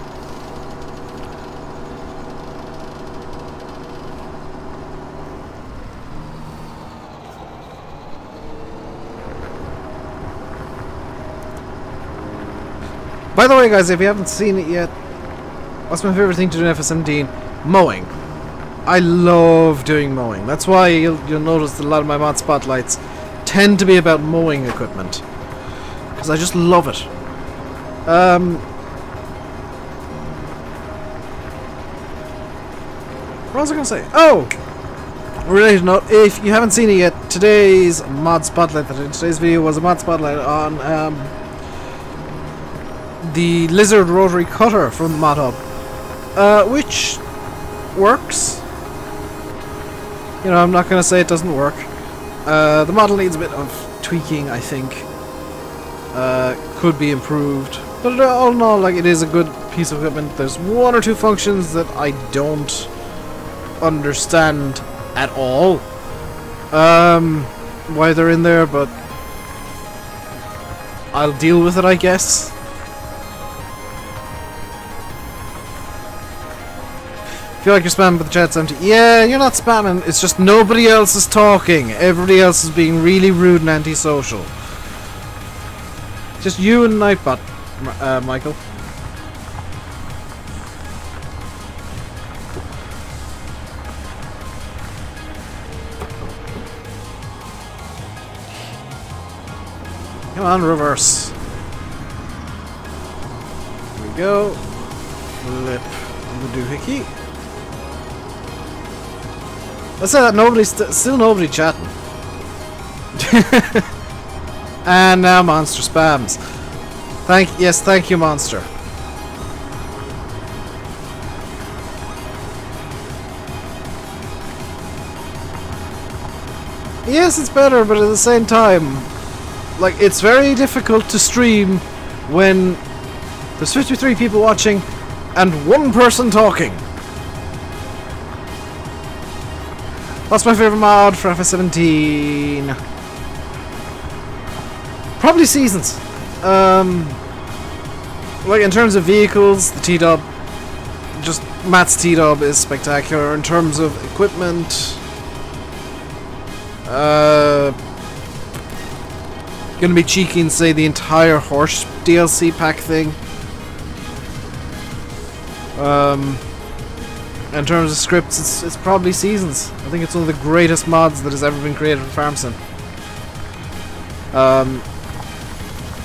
By the way, guys, if you haven't seen it yet, what's my favorite thing to do in FS17? Mowing. I love doing mowing. That's why you'll notice that a lot of my mod spotlights tend to be about mowing equipment. Because I just love it. What was I going to say? Oh! Related note, if you haven't seen it yet, today's mod spotlight, today's video was a mod spotlight on the Lizard Rotary Cutter from the Mod Hub, which works. You know, I'm not going to say it doesn't work. The model needs a bit of tweaking, I think. Could be improved, but all in all, like, it is a good piece of equipment. There's one or two functions that I don't understand at all. Why they're in there, but I'll deal with it, I guess. Feel like you're spamming, but the chat's empty. Yeah, you're not spamming. It's just nobody else is talking. Everybody else is being really rude and antisocial. Just you and Nightbot. Michael. Come on, reverse. Here we go. Flip the doohickey. Let's say that nobody's still nobody chatting. And now Monster spams. Thank you, Monster. Yes, it's better, but at the same time, like, it's very difficult to stream when there's 53 people watching and one person talking. What's my favorite mod for FS17? Probably Seasons. Like, in terms of vehicles, the T-Dub, just Matt's T-Dub is spectacular. In terms of equipment, gonna be cheeky and say the entire horse DLC pack thing. In terms of scripts, it's probably Seasons. I think it's one of the greatest mods that has ever been created for Farm Sim.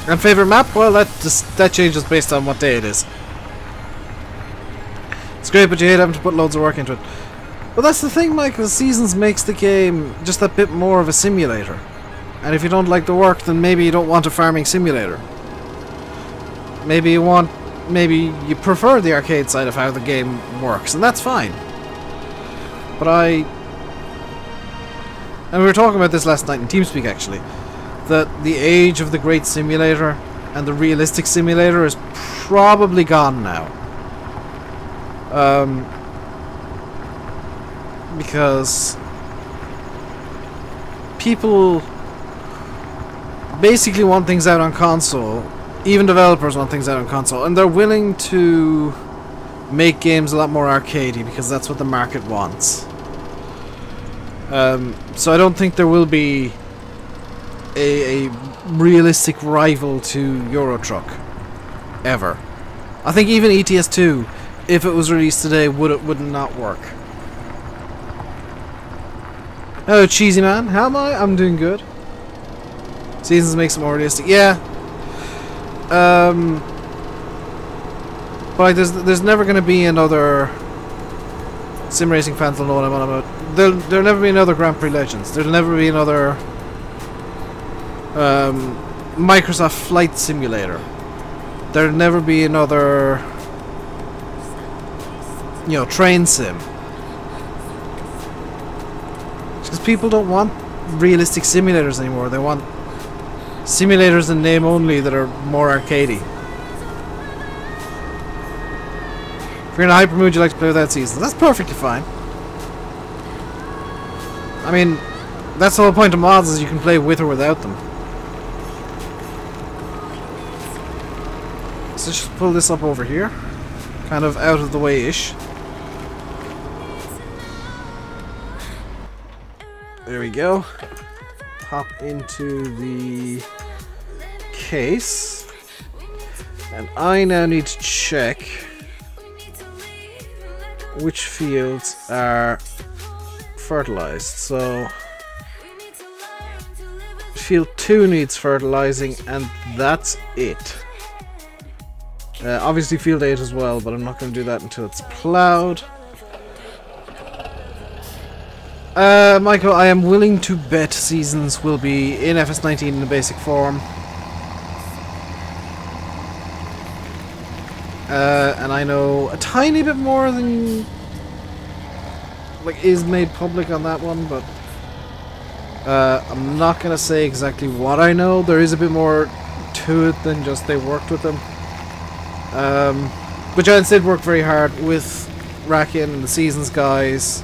And favorite map? Well, that changes based on what day it is. It's great, but you hate having to put loads of work into it. Well, that's the thing, Michael. Seasons makes the game just a bit more of a simulator. And if you don't like the work, then maybe you don't want a farming simulator. Maybe you prefer the arcade side of how the game works, and that's fine. But and we were talking about this last night in TeamSpeak, actually, that the age of the great simulator and the realistic simulator is probably gone now. Because people basically want things out on console. Even developers want things out on console, and they're willing to make games a lot more arcadey because that's what the market wants. So I don't think there will be a realistic rival to Euro Truck ever. I think even ETS2, if it was released today, would not work. Oh, Cheesy Man, how am I? I'm doing good. Seasons makes it more realistic. Yeah. But like, there's never going to be another. Sim racing fans will know what I'm on about. There'll never be another Grand Prix Legends. There'll never be another Microsoft Flight Simulator. There'll never be another, train sim. Because people don't want realistic simulators anymore. They want simulators in name only that are more arcadey. If you're in a hyper mood, you like to play without seasons. That's perfectly fine. I mean, that's the whole point of mods, is you can play with or without them. So just pull this up over here. Kind of out of the way-ish. There we go. Hop into the case. And I now need to check which fields are fertilized. So field 2 needs fertilizing, and that's it. Obviously field 8 as well, but I'm not going to do that until it's plowed. Michael, I am willing to bet Seasons will be in FS19 in the basic form. And I know a tiny bit more than is made public on that one, but I'm not gonna say exactly what I know. There is a bit more to it than just they worked with them. But Giants did work very hard with Rakin and the Seasons guys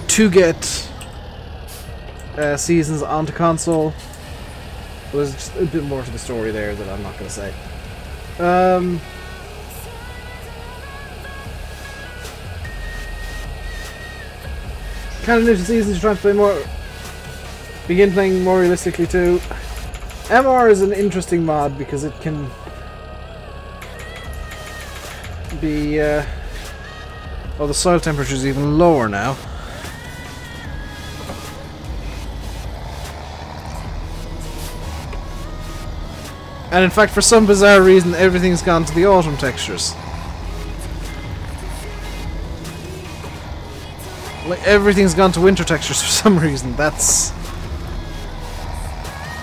to get Seasons onto console. But there's just a bit more to the story there that I'm not gonna say. Kind of new to Seasons, trying to play more. Begin playing more realistically too. MR is an interesting mod because it can be... oh, the soil temperature is even lower now. And in fact, for some bizarre reason, everything's gone to the autumn textures. Like, everything's gone to winter textures for some reason. That's...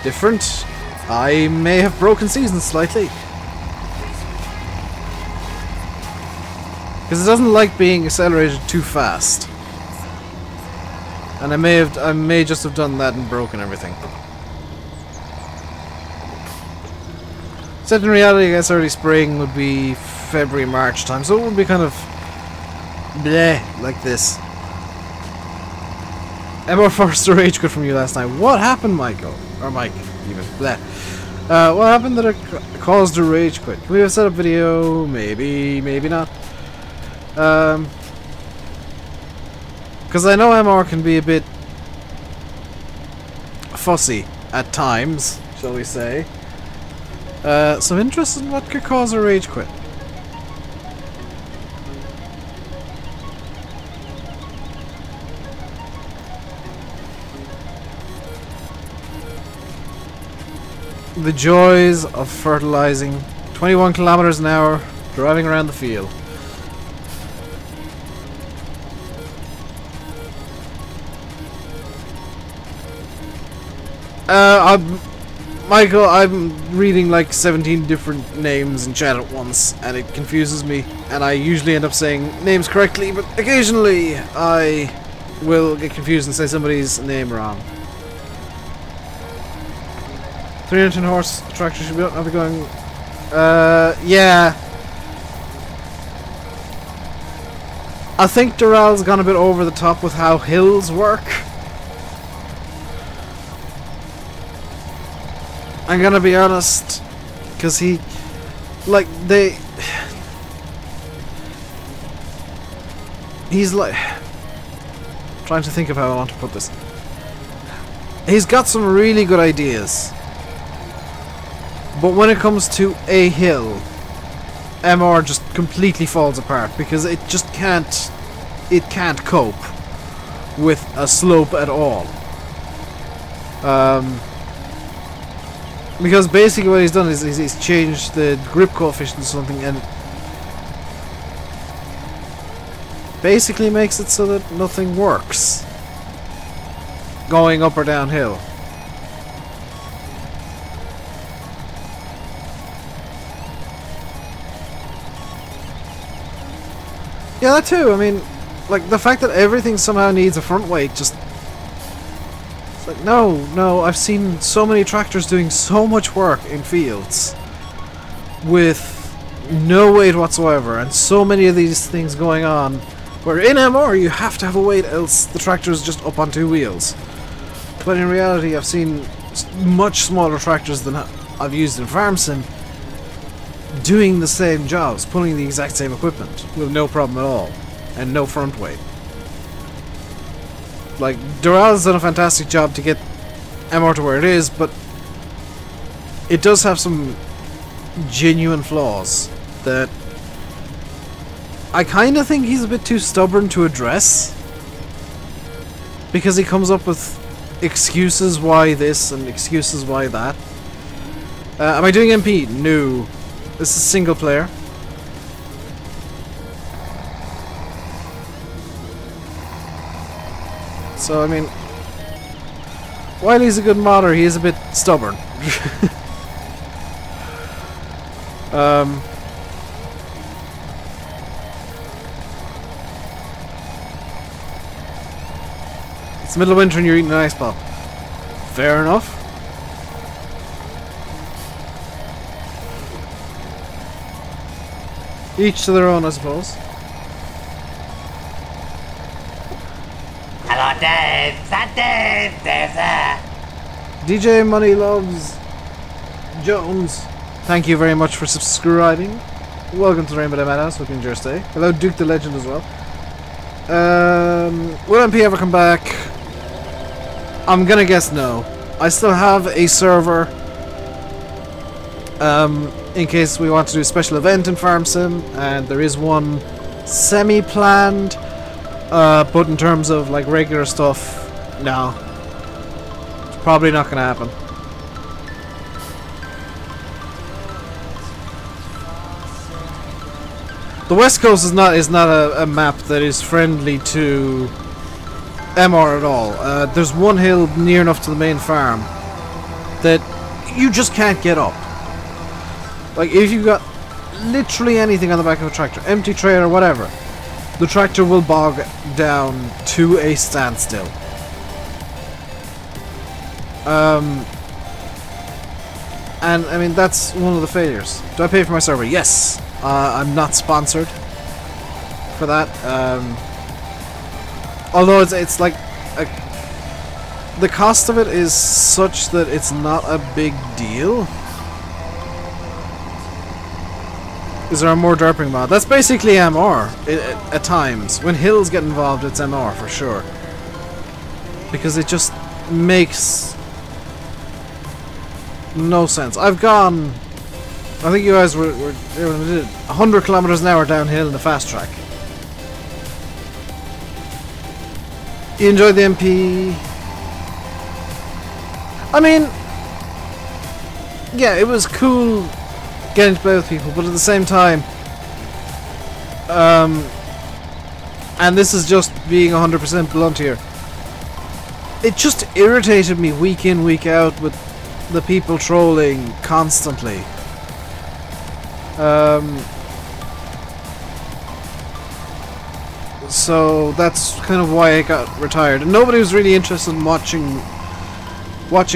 different. I may have broken seasons slightly. Because it doesn't like being accelerated too fast. And I may just have done that and broken everything. Set in reality, I guess early spring would be February, March time, so it would be kind of bleh, like this. Emma Forrester rage quit from you last night. What happened, Michael? Or Mike, even. Bleh. What happened that it caused a rage quit? Can we have set up video? Maybe, maybe not. Because I know MR can be a bit fussy at times, shall we say. So I'm interested in what could cause a rage quit. The joys of fertilizing. 21 kilometers an hour, driving around the field. Michael, I'm reading like 17 different names in chat at once, and it confuses me, and I usually end up saying names correctly, but occasionally I will get confused and say somebody's name wrong. 310 horse tractor should not be going... yeah. I think Dural's gone a bit over the top with how hills work. I'm gonna be honest, because he, like, he's like, trying to think of how I want to put this. He's got some really good ideas, but when it comes to a hill, MR just completely falls apart because it just can't cope with a slope at all. Because basically what he's done is he's changed the grip coefficient or something, and basically makes it so that nothing works going up or downhill. Yeah, that too. I mean, like, the fact that everything somehow needs a front weight just... it's like, no, I've seen so many tractors doing so much work in fields with no weight whatsoever, and so many of these things going on where in MR you have to have a weight, else the tractor is just up on two wheels. But in reality, I've seen much smaller tractors than I've used in Farm Sim doing the same jobs, pulling the exact same equipment with no problem at all, and no front weight. Like, Dural's done a fantastic job to get MR to where it is, but it does have some genuine flaws that I kind of think he's a bit too stubborn to address, because he comes up with excuses why this and excuses why that. Am I doing MP? No. This is single player. So, I mean, while he's a good modder, he is a bit stubborn. It's the middle of winter and you're eating an ice pop. Fair enough. Each to their own, I suppose. Hello, Dave. That Dave. Dave's there. DJ Money Loves Jones, thank you very much for subscribing. Welcome to the RainbowDave Madhouse. Hope you enjoy your stay. Hello, Duke the Legend as well. Will MP ever come back? I'm gonna guess no. I still have a server in case we want to do a special event in Farm Sim, and there is one semi-planned, but in terms of like regular stuff, no. It's probably not going to happen. The West Coast is not a map that is friendly to MR at all. There's one hill near enough to the main farm that you just can't get up. Like, if you've got literally anything on the back of a tractor, empty trailer, whatever, the tractor will bog down to a standstill. And I mean, that's one of the failures. Do I pay for my server? Yes. I'm not sponsored for that. Although it's like the cost of it is such that it's not a big deal. Is there a more derping mod? That's basically MR at times. When hills get involved, it's MR for sure. Because it just makes no sense. I've gone... I think you guys were 100 kilometers an hour downhill in the fast track. You enjoyed the MP? I mean, yeah, it was cool getting to play with people, but at the same time, and this is just being 100% blunt here, it just irritated me week in, week out with the people trolling constantly. So that's kind of why I got retired, and nobody was really interested in watching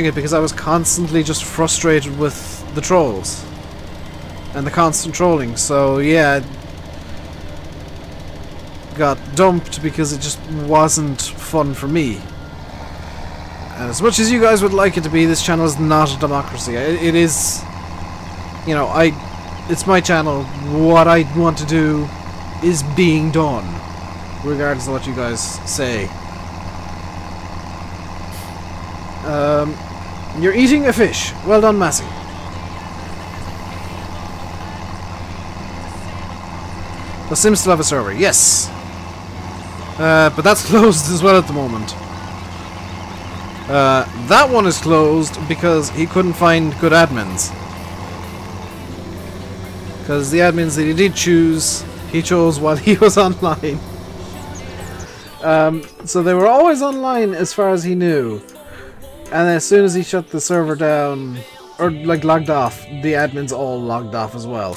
it because I was constantly just frustrated with the trolls and the constant trolling. So yeah, got dumped because it just wasn't fun for me. And as much as you guys would like it to be, this channel is not a democracy. It is, you know, it's my channel. What I want to do is being done, regardless of what you guys say. You're eating a fish. Well done, Massey. The Sims still have a server. Yes. But that's closed as well at the moment. That one is closed because he couldn't find good admins. Because the admins that he did choose, he chose while he was online. So they were always online as far as he knew. And as soon as he shut the server down, or like logged off, the admins all logged off as well.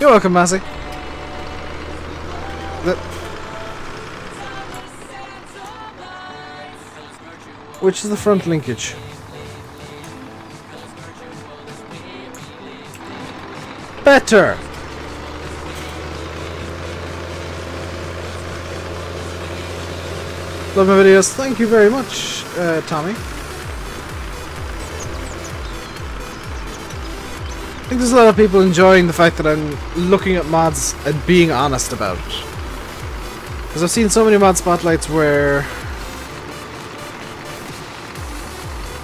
You're welcome, Massey. Which is the front linkage? Better! Love my videos. Thank you very much, Tommy. I think there's a lot of people enjoying the fact that I'm looking at mods and being honest about it. Because I've seen so many mod spotlights where...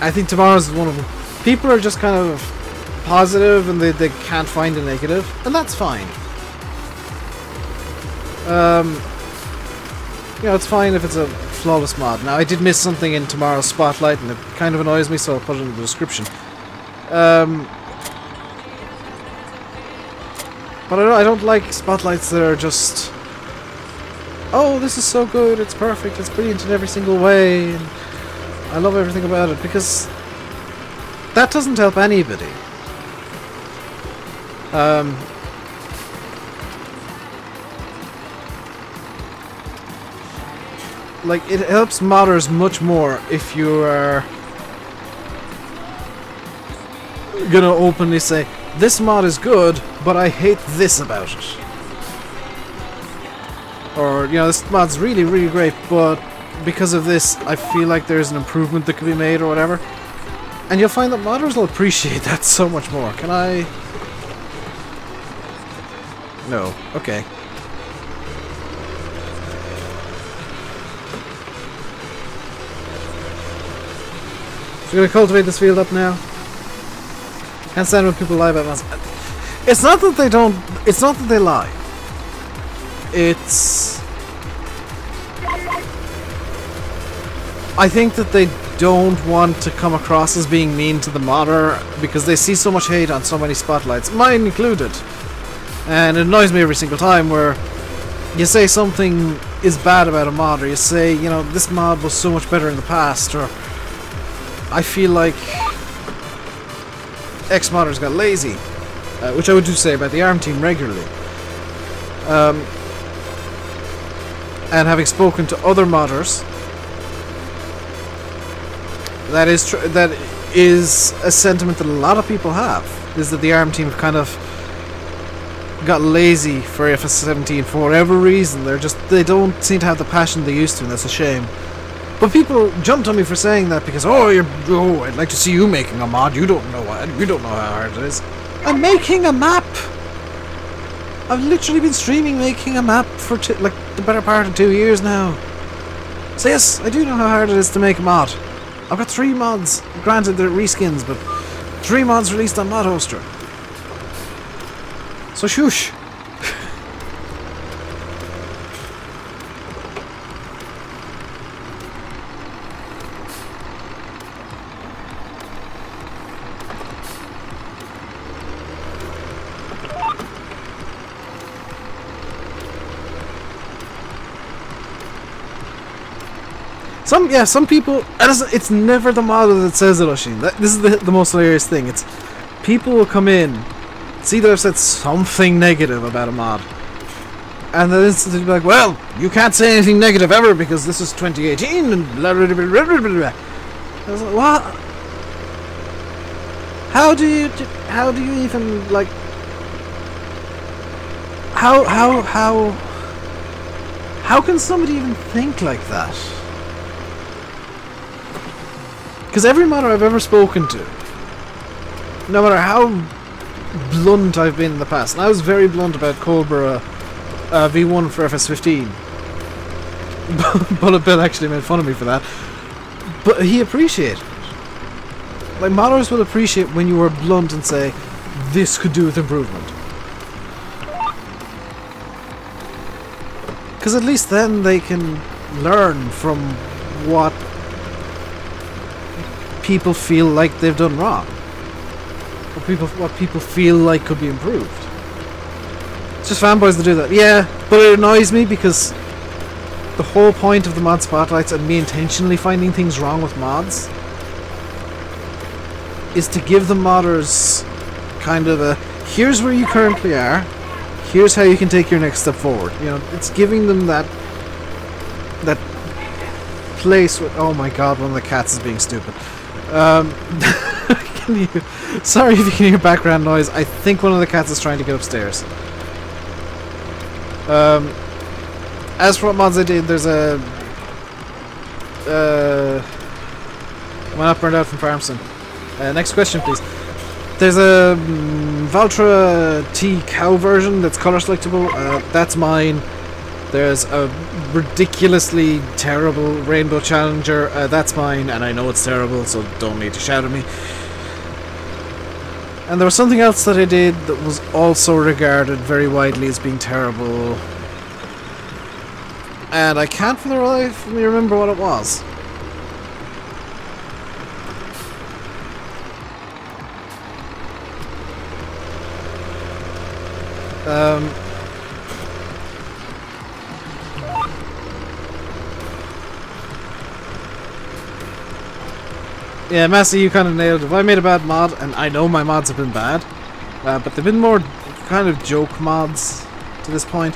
I think tomorrow's one of them. People are just kind of positive and they can't find a negative, and that's fine. You know, it's fine if it's a flawless mod. Now, I did miss something in tomorrow's spotlight, and it kind of annoys me, so I'll put it in the description. But I don't like spotlights that are just... Oh, this is so good, it's perfect, it's brilliant in every single way, and I love everything about it, because that doesn't help anybody. Like, it helps modders much more if you are gonna openly say, this mod is good, but I hate this about it. Or, you know, this mod's really, really great, but because of this, I feel like there's an improvement that could be made or whatever. And you'll find that modders will appreciate that so much more. Can I... No. Okay. So we're going to cultivate this field up now. Can't stand when people lie about mods. It's not that they don't. It's not that they lie. It's. I think that they don't want to come across as being mean to the modder because they see so much hate on so many spotlights, mine included. And it annoys me every single time where you say something is bad about a mod, or you say, you know, this mod was so much better in the past, or I feel like X modders got lazy, which I would do say about the ARM team regularly. And having spoken to other modders, that is a sentiment that a lot of people have, is that the ARM team have kind of got lazy for FS17 for whatever reason. They don't seem to have the passion they used to, and that's a shame. But people jumped on me for saying that because, I'd like to see you making a mod. You don't know how hard it is. I'm making a map. I've literally been streaming making a map for like the better part of 2 years now. So yes, I do know how hard it is to make a mod. I've got 3 mods. Granted, they're reskins, but 3 mods released on Mod Hoster. So shush. Some people, and it's never the modder that says it, Oshin. This is the most hilarious thing. It's people will come in, see that I've said something negative about a mod, and then instantly be like, well, you can't say anything negative ever because this is 2018 and blah blah blah blah blah blah. I was like, what? How do you even, like, how can somebody even think like that? Because every modder I've ever spoken to, no matter how blunt I've been in the past, and I was very blunt about Coldborough V1 for FS15. Bullet Bill actually made fun of me for that. But he appreciated it. Like, modders will appreciate when you are blunt and say, this could do with improvement. Because at least then they can learn from what people feel like they've done wrong. What people feel like could be improved. It's just fanboys that do that. Yeah, but it annoys me because the whole point of the mod spotlights and me intentionally finding things wrong with mods is to give the modders kind of a, here's where you currently are, here's how you can take your next step forward. You know, it's giving them that place with, oh my god, one of the cats is being stupid. Sorry if you can hear background noise. I think one of the cats is trying to get upstairs. As for what mods I did, there's a why not burned out from Farmson. Next question, please. There's a Valtra T cow version that's color selectable. That's mine. There's a ridiculously terrible Rainbow Challenger. That's mine, and I know it's terrible, so don't need to shout at me. And there was something else that I did that was also regarded very widely as being terrible. And I can't for the life of me remember what it was. Yeah, Massey, you kind of nailed it. If I made a bad mod, and I know my mods have been bad, but they've been more kind of joke mods to this point.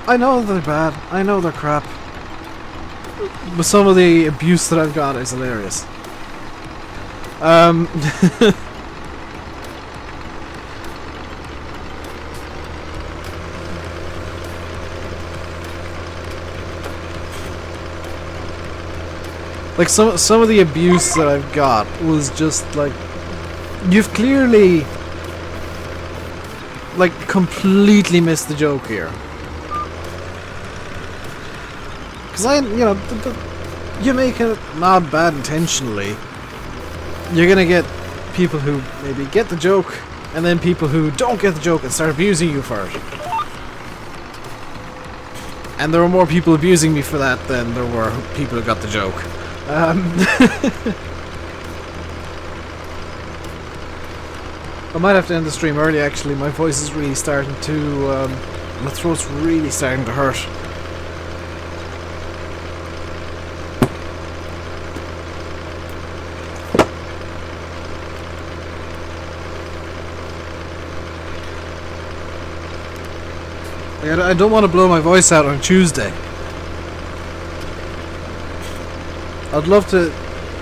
I know they're bad, I know they're crap, but some of the abuse that I've got is hilarious. Like, some of the abuse that I've got was just like, you've clearly like completely missed the joke here. Because you make a mod bad intentionally, you're gonna get people who maybe get the joke, and then people who don't get the joke and start abusing you for it. And there were more people abusing me for that than there were people who got the joke. I might have to end the stream early, actually. My voice is really starting to... my throat's really starting to hurt. I don't want to blow my voice out on Tuesday. I'd love to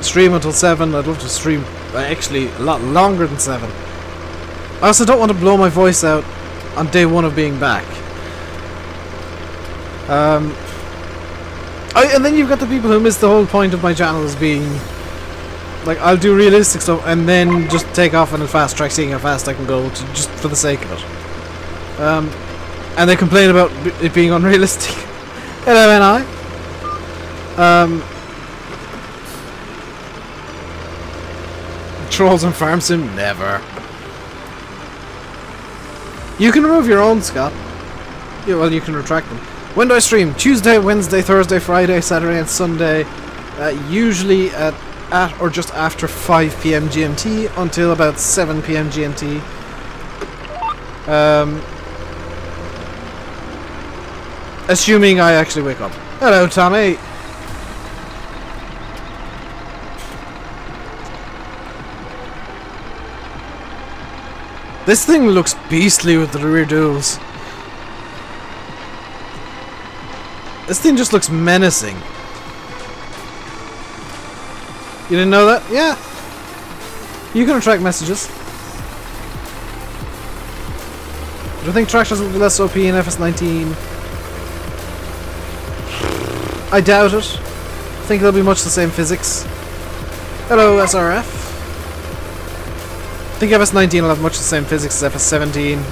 stream until 7. I'd love to stream actually a lot longer than 7. I also don't want to blow my voice out on day 1 of being back. And then you've got the people who miss the whole point of my channel as being... Like, I'll do realistic stuff and then just take off on a fast track, seeing how fast I can go, just for the sake of it. And they complain about it being unrealistic. Hello, NI. Trolls on Farm Sim? Never. You can remove your own, Scott. Yeah, well, you can retract them. When do I stream? Tuesday, Wednesday, Thursday, Friday, Saturday and Sunday. Usually at or just after 5 PM GMT until about 7 PM GMT. Assuming I actually wake up. Hello, Tommy. This thing looks beastly with the rear duals. This thing just looks menacing. You didn't know that? Yeah. You can retract messages. Do you think tractors will be less OP in FS19? I doubt it. I think they'll be much the same physics. Hello, SRF. I think FS19 will have much the same physics as FS17.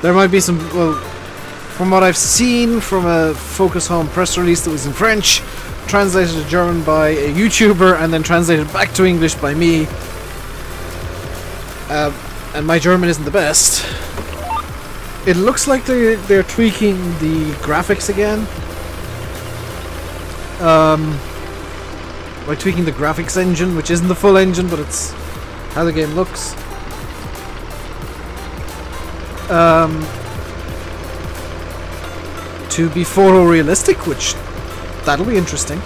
There might be some, well, from what I've seen from a Focus Home press release that was in French, translated to German by a YouTuber, and then translated back to English by me. And my German isn't the best. It looks like they're tweaking the graphics again. By tweaking the graphics engine, which isn't the full engine, but it's how the game looks. To be photorealistic, which that'll be interesting.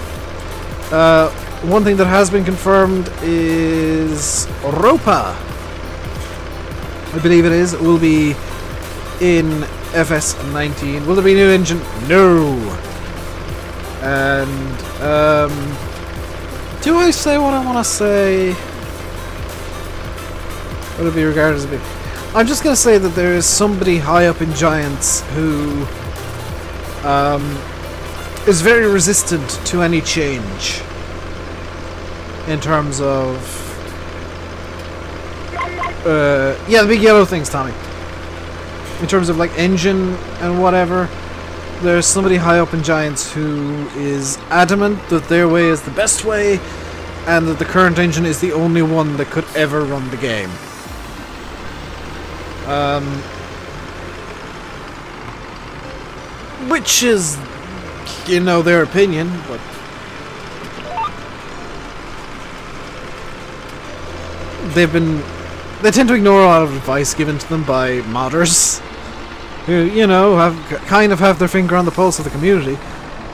One thing that has been confirmed is Europa. I believe it is. It will be in FS19. Will there be a new engine? No. And do I say what I want to say? Would it be regarded as a big? I'm just going to say that there is somebody high up in Giants who is very resistant to any change in terms of yeah, the big yellow things, Tommy. In terms of like engine and whatever, there's somebody high up in Giants who is adamant that their way is the best way and that the current engine is the only one that could ever run the game. Which is, you know, their opinion, but they tend to ignore a lot of advice given to them by modders who, you know, kind of have their finger on the pulse of the community.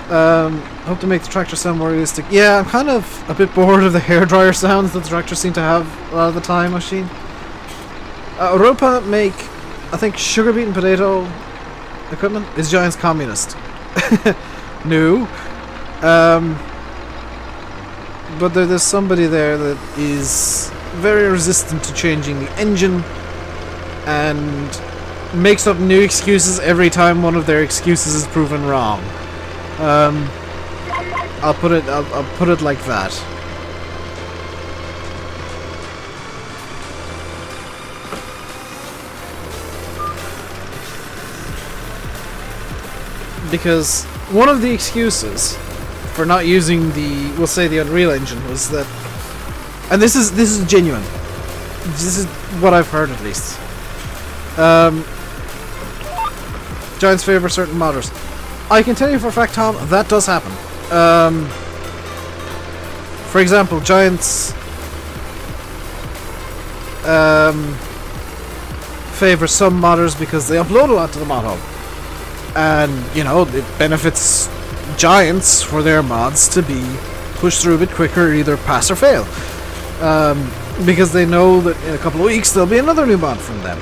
Hope to make the tractor sound more realistic. Yeah, I'm kind of a bit bored of the hairdryer sounds that the tractors seem to have a lot of the time I've seen. Europa make, I think, sugar beet and potato equipment. Is Giants communist? No. But there's somebody there that is very resistant to changing the engine and makes up new excuses every time one of their excuses is proven wrong. I'll put it like that. Because one of the excuses for not using the, we'll say, the Unreal Engine was that And this is genuine. This is what I've heard at least. Giants favour certain modders. I can tell you for a fact, Tom, that does happen. For example, Giants favour some modders because they upload a lot to the mod hub. And, you know, it benefits Giants for their mods to be pushed through a bit quicker, either pass or fail. Because they know that in a couple of weeks there'll be another new mod from them.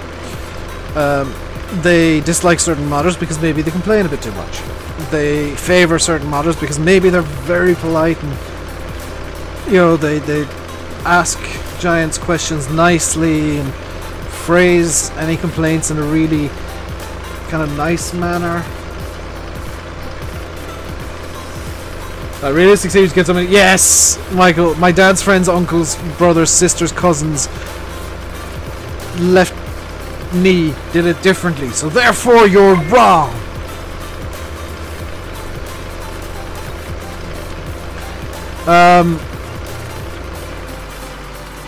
They dislike certain modders because maybe they complain a bit too much. They favour certain modders because maybe they're very polite and, you know, they ask Giants questions nicely and phrase any complaints in a really kind of nice manner. Realistic seems to get something. Yes, Michael. My dad's friends, uncles, brothers, sisters, cousins. Left knee did it differently, so therefore you're wrong.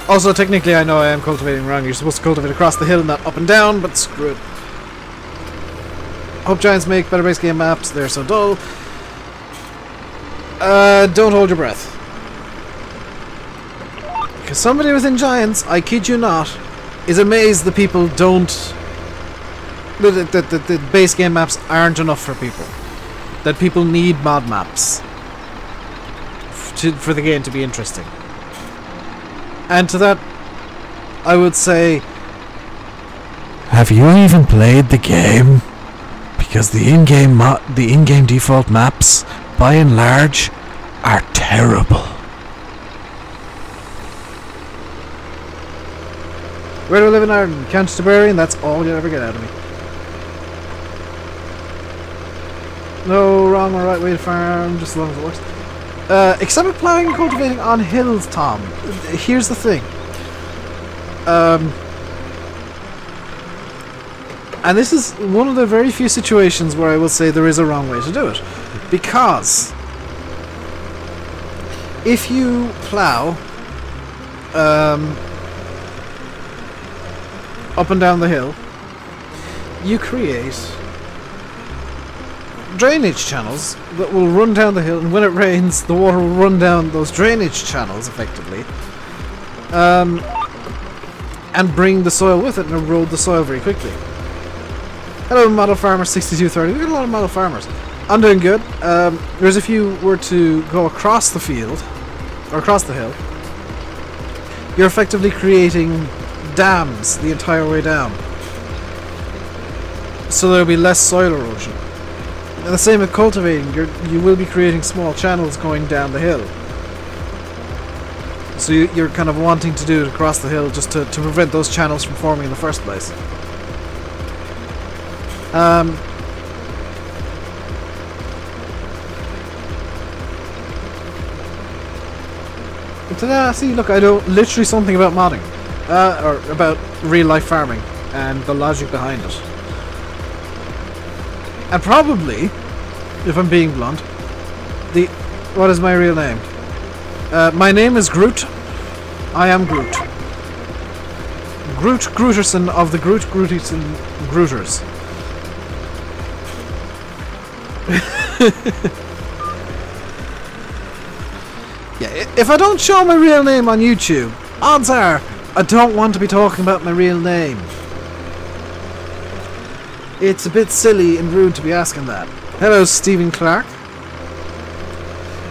Also, technically, I know I am cultivating wrong. You're supposed to cultivate across the hill, not up and down, but screw it. Hope Giants make better base game maps. They're so dull. Don't hold your breath. Because somebody within Giants, I kid you not, is amazed that people don't... that the base game maps aren't enough for people. That people need mod maps for the game to be interesting. And to that, I would say... Have you even played the game? Because the in-game default maps, by and large, are terrible. Where do I live in Ireland? County Tipperary, and that's all you'll ever get out of me. No wrong or right way to farm, just as long as it works. Except for ploughing and cultivating on hills, Tom. Here's the thing. And this is one of the very few situations where I will say there is a wrong way to do it. Because if you plough up and down the hill, you create drainage channels that will run down the hill, and when it rains the water will run down those drainage channels effectively, and bring the soil with it and erode the soil very quickly. Hello Model Farmer 6230, we got a lot of model farmers. I'm doing good. Whereas if you were to go across the field, or across the hill, you're effectively creating dams the entire way down. So there'll be less soil erosion. And the same with cultivating, you will be creating small channels going down the hill. So you're kind of wanting to do it across the hill just to prevent those channels from forming in the first place. See, look, I know literally something about modding, or about real-life farming and the logic behind it. And probably, if I'm being blunt, what is my real name? My name is Groot. I am Groot. Groot Grooterson of the Groot Grooterson Grooters. Yeah, if I don't show my real name on YouTube, odds are I don't want to be talking about my real name. It's a bit silly and rude to be asking that. Hello, Stephen Clark.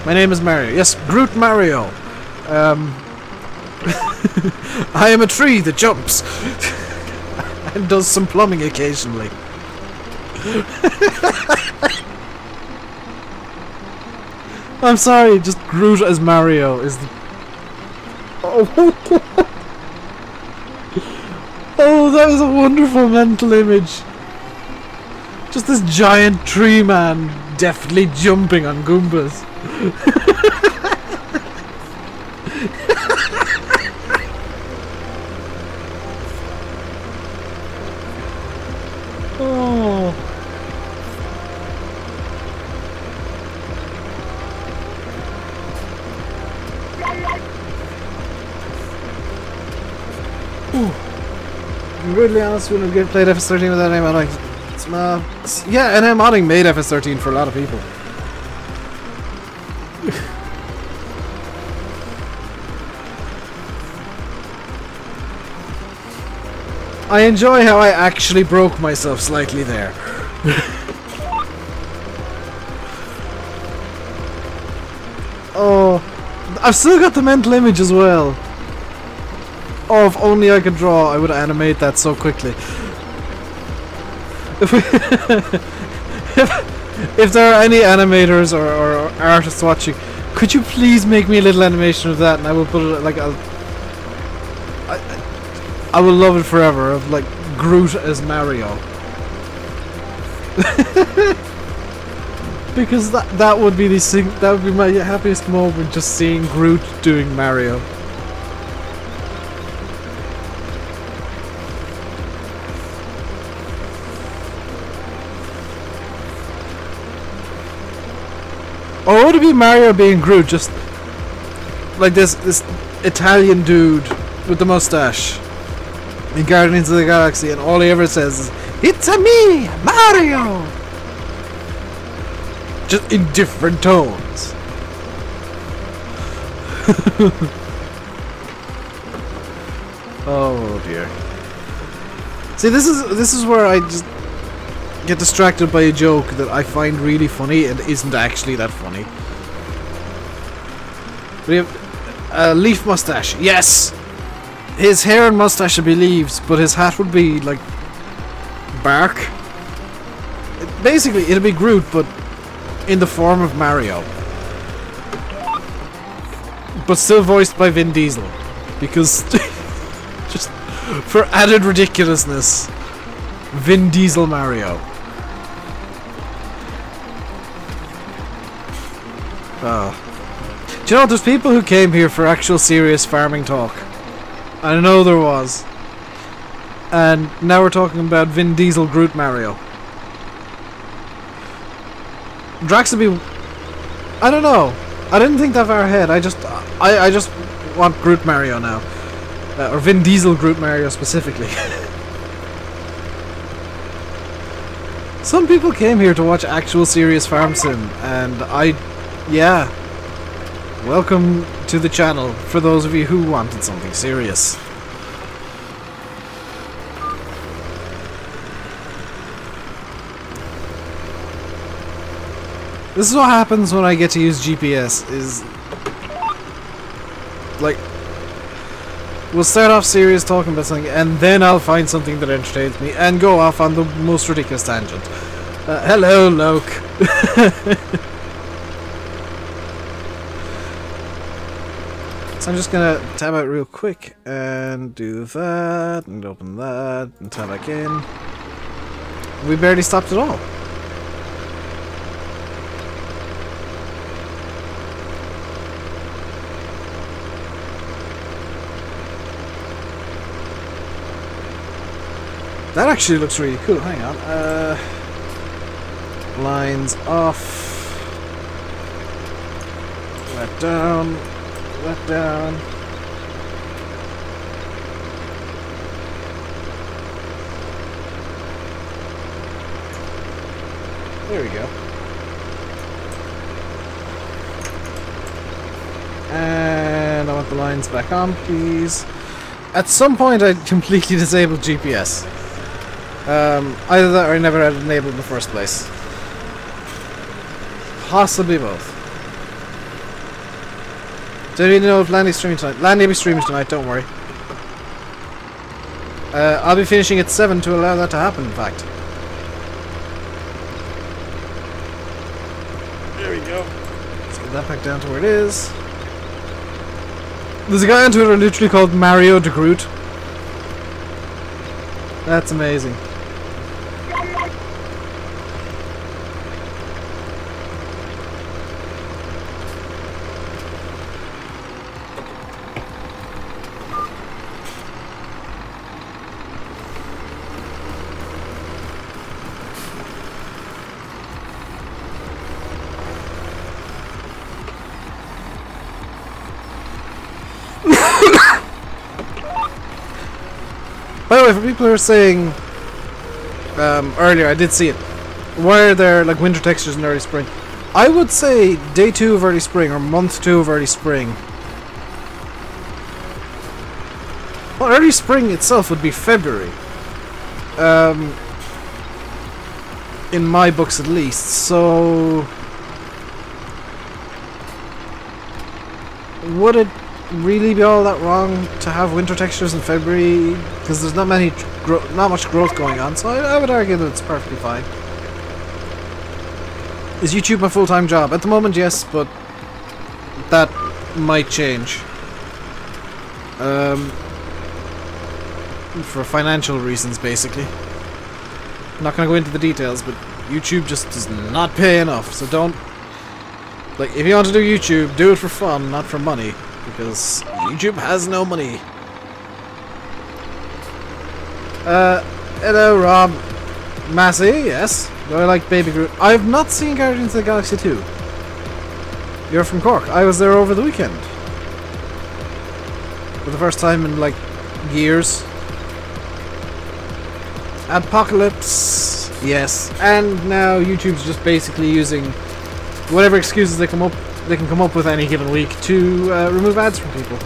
My name is Mario. Yes, Groot Mario. I am a tree that jumps and does some plumbing occasionally. I'm sorry, just Groot as Mario is the... Oh, oh, that is a wonderful mental image. Just this giant tree man deftly jumping on Goombas. Oh. I'm brutally honest, we wouldn't have played FS13 without any modding. Yeah, NM modding made FS13 for a lot of people. I enjoy how I actually broke myself slightly there. Oh, I've still got the mental image as well. Oh, if only I could draw, I would animate that so quickly. If there are any animators or artists watching, could you please make me a little animation of that, and I will put it like I will love it forever. Of like Groot as Mario, because that would be that would be my happiest moment, just seeing Groot doing Mario. Or would it be Mario being Groot, just like this Italian dude with the mustache in Guardians of the Galaxy, and all he ever says is, "It's-a me, Mario!" Just in different tones. Oh dear. See, this is where I just get distracted by a joke that I find really funny and isn't actually that funny. We have a leaf mustache. Yes! His hair and mustache should be leaves, but his hat would be like bark. Basically, it'd be Groot, but in the form of Mario. But still voiced by Vin Diesel. Because just for added ridiculousness, Vin Diesel Mario. Oh. Do you know, there's people who came here for actual serious farming talk. I know there was. And now we're talking about Vin Diesel Groot Mario. Drax would be... I don't know. I didn't think that far ahead. I just want Groot Mario now. Or Vin Diesel Groot Mario specifically. Some people came here to watch actual serious farm sim, and yeah. Welcome to the channel for those of you who wanted something serious. This is what happens when I get to use GPS, is like, we'll start off serious talking about something, and then I'll find something that entertains me and go off on the most ridiculous tangent. Hello, Loke. So I'm just gonna tab out real quick and do that, and open that, and tab back in. We barely stopped at all. That actually looks really cool. Hang on. Lines off. Wet down. Wet down. There we go. And I want the lines back on, please. At some point I completely disabled GPS. Either that or I never had it enabled in the first place. Possibly both. Don't even know if Landy's streaming tonight. Landy will be streaming tonight, don't worry. I'll be finishing at 7 to allow that to happen, in fact. There we go. Let's get that back down to where it is. There's a guy on Twitter literally called Mario de Groot. That's amazing. By the way, for people who are saying earlier, I did see it. Why are there like winter textures in early spring? I would say day 2 of early spring or month 2 of early spring. Well, early spring itself would be February. In my books at least, so would it really be all that wrong to have winter textures in February? Because there's not much growth going on, so I would argue that it's perfectly fine. Is YouTube my full-time job? At the moment, yes, but that might change. For financial reasons, basically. I'm not going to go into the details, but YouTube just does not pay enough, so don't... Like, if you want to do YouTube, do it for fun, not for money, because YouTube has no money. Hello, Rob. Massey, yes. Do I like Baby Groot? I have not seen Guardians of the Galaxy 2. You're from Cork. I was there over the weekend. For the first time in, like, years. Apocalypse, yes. And now YouTube's just basically using whatever excuses they can come up with any given week to remove ads from people.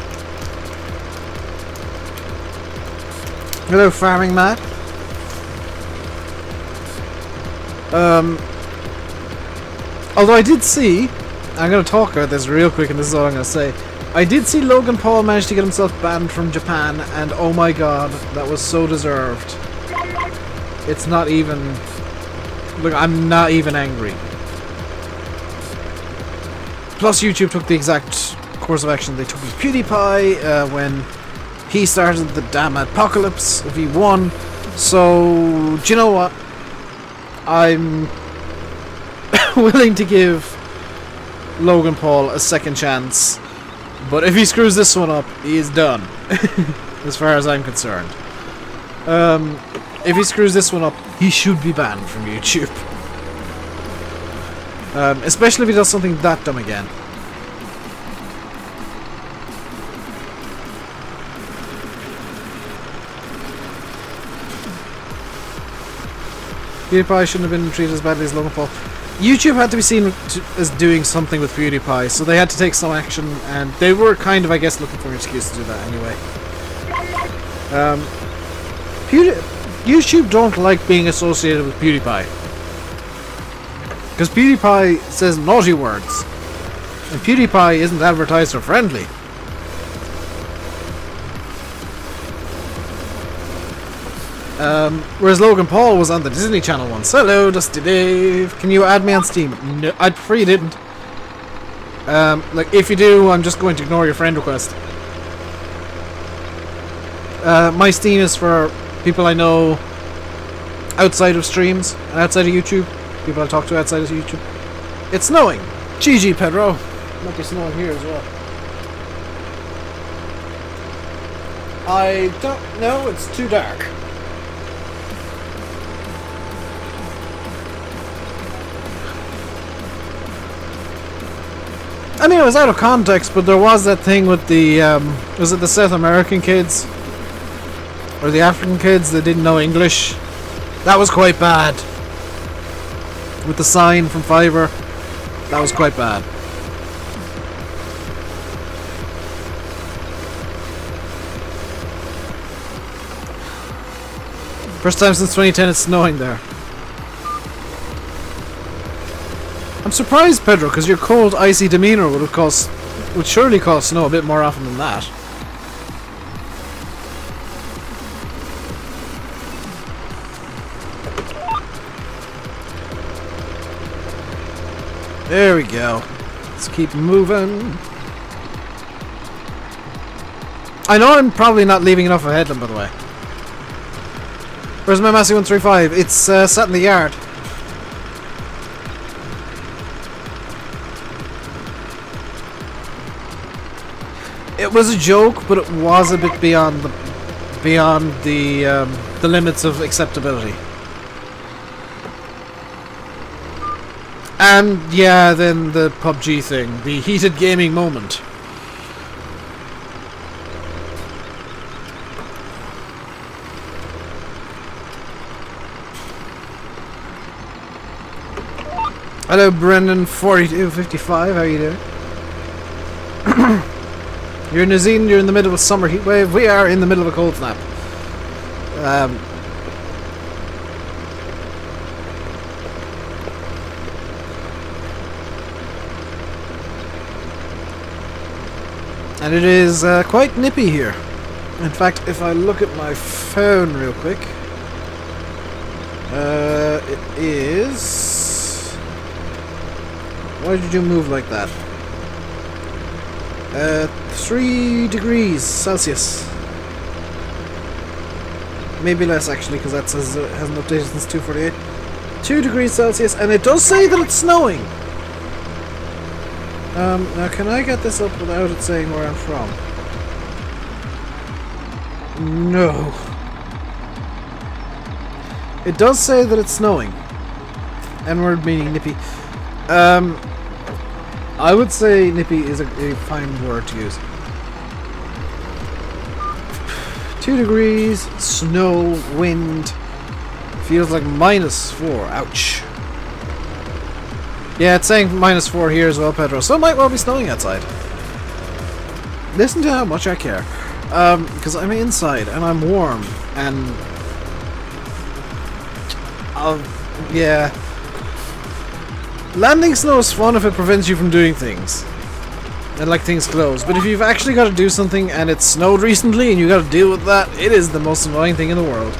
Hello, Farming Matt. Although I did see, I'm going to talk about this real quick, and this is all I'm going to say. I did see Logan Paul manage to get himself banned from Japan, and oh my god, that was so deserved. It's not even... Look, I'm not even angry. Plus, YouTube took the exact course of action they took with PewDiePie when he started the damn Apocalypse V1. So, do you know what? I'm willing to give Logan Paul a second chance. But if he screws this one up, he is done. As far as I'm concerned. If he screws this one up, he should be banned from YouTube. Especially if he does something that dumb again. PewDiePie shouldn't have been treated as badly as Logan Paul. YouTube had to be seen as doing something with PewDiePie, so they had to take some action, and they were kind of, I guess, looking for an excuse to do that anyway. YouTube don't like being associated with PewDiePie. Because PewDiePie says naughty words. And PewDiePie isn't advertiser friendly. Whereas Logan Paul was on the Disney Channel once. Hello, Dusty Dave. Can you add me on Steam? No, I'd prefer you didn't. Like, if you do, I'm just going to ignore your friend request. My Steam is for people I know outside of streams and outside of YouTube. People I talk to outside of YouTube. It's snowing. GG, Pedro. Might be snowing here as well. I don't know. It's too dark. I mean, it was out of context, but there was that thing with the, was it the South American kids? Or the African kids that didn't know English? That was quite bad. With the sign from Fiverr. That was quite bad. First time since 2010 it's snowing there. I'm surprised, Pedro, because your cold, icy demeanor would surely cause snow a bit more often than that. There we go. Let's keep moving. I know I'm probably not leaving enough of a headland, by the way. Where's my Massey 135? It's sat in the yard. It was a joke, but it was a bit beyond the limits of acceptability. And yeah, then the PUBG thing, the heated gaming moment. Hello, Brendan4255. How are you doing? You're in New Zealand. You're in the middle of a summer heat wave. We are in the middle of a cold snap. And it is quite nippy here. In fact, if I look at my phone real quick, it is... Why did you move like that? 3 degrees Celsius. Maybe less actually, because that says it hasn't updated since 2:48. 2 degrees Celsius, and it does say that it's snowing. Now can I get this up without it saying where I'm from? No. It does say that it's snowing. N-word meaning nippy. I would say nippy is a fine word to use. 2 degrees, snow, wind. Feels like -4. Ouch. Yeah, it's saying -4 here as well, Pedro. So it might well be snowing outside. Listen to how much I care. Because I'm inside and I'm warm and... yeah. Landing snow is fun if it prevents you from doing things. And like things close. But if you've actually got to do something and it snowed recently and you got to deal with that, it is the most annoying thing in the world.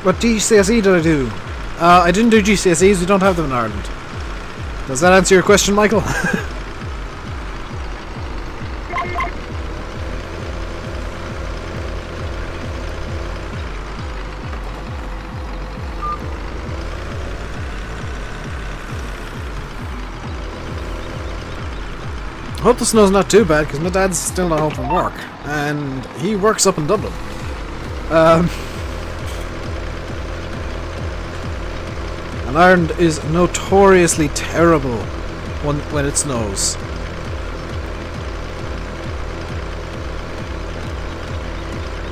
What GCSE did I do? I didn't do GCSEs, we don't have them in Ireland. Does that answer your question, Michael? Hope the snow's not too bad, because my dad's still not home from work. And he works up in Dublin. And Ireland is notoriously terrible when it snows.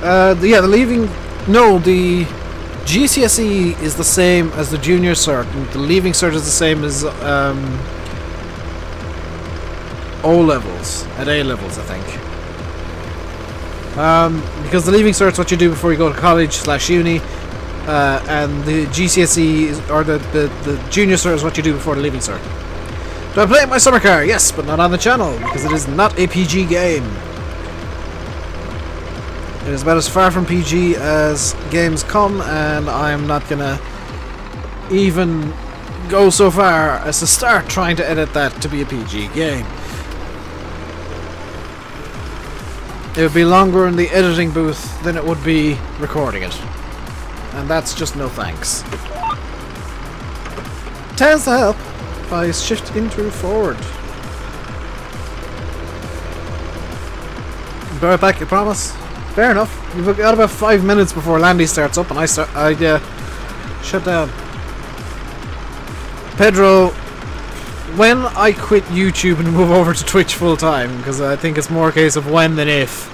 Yeah, the leaving... No, the GCSE is the same as the junior cert, and the leaving cert is the same as O-levels, at A-levels, I think. Because the leaving cert is what you do before you go to college/uni, and the GCSE is, or the junior cert is what you do before the leaving cert. Do I play my summer car? Yes, but not on the channel, because it is not a PG game. It is about as far from PG as games come, and I'm not gonna even go so far as to start trying to edit that to be a PG game. It would be longer in the editing booth than it would be recording it. And that's just no thanks. Tends to help by shift into forward. Be right back, I promise. Fair enough. You've got about 5 minutes before Landy starts up and I shut down. Pedro, when I quit YouTube and move over to Twitch full time, because I think it's more a case of when than if,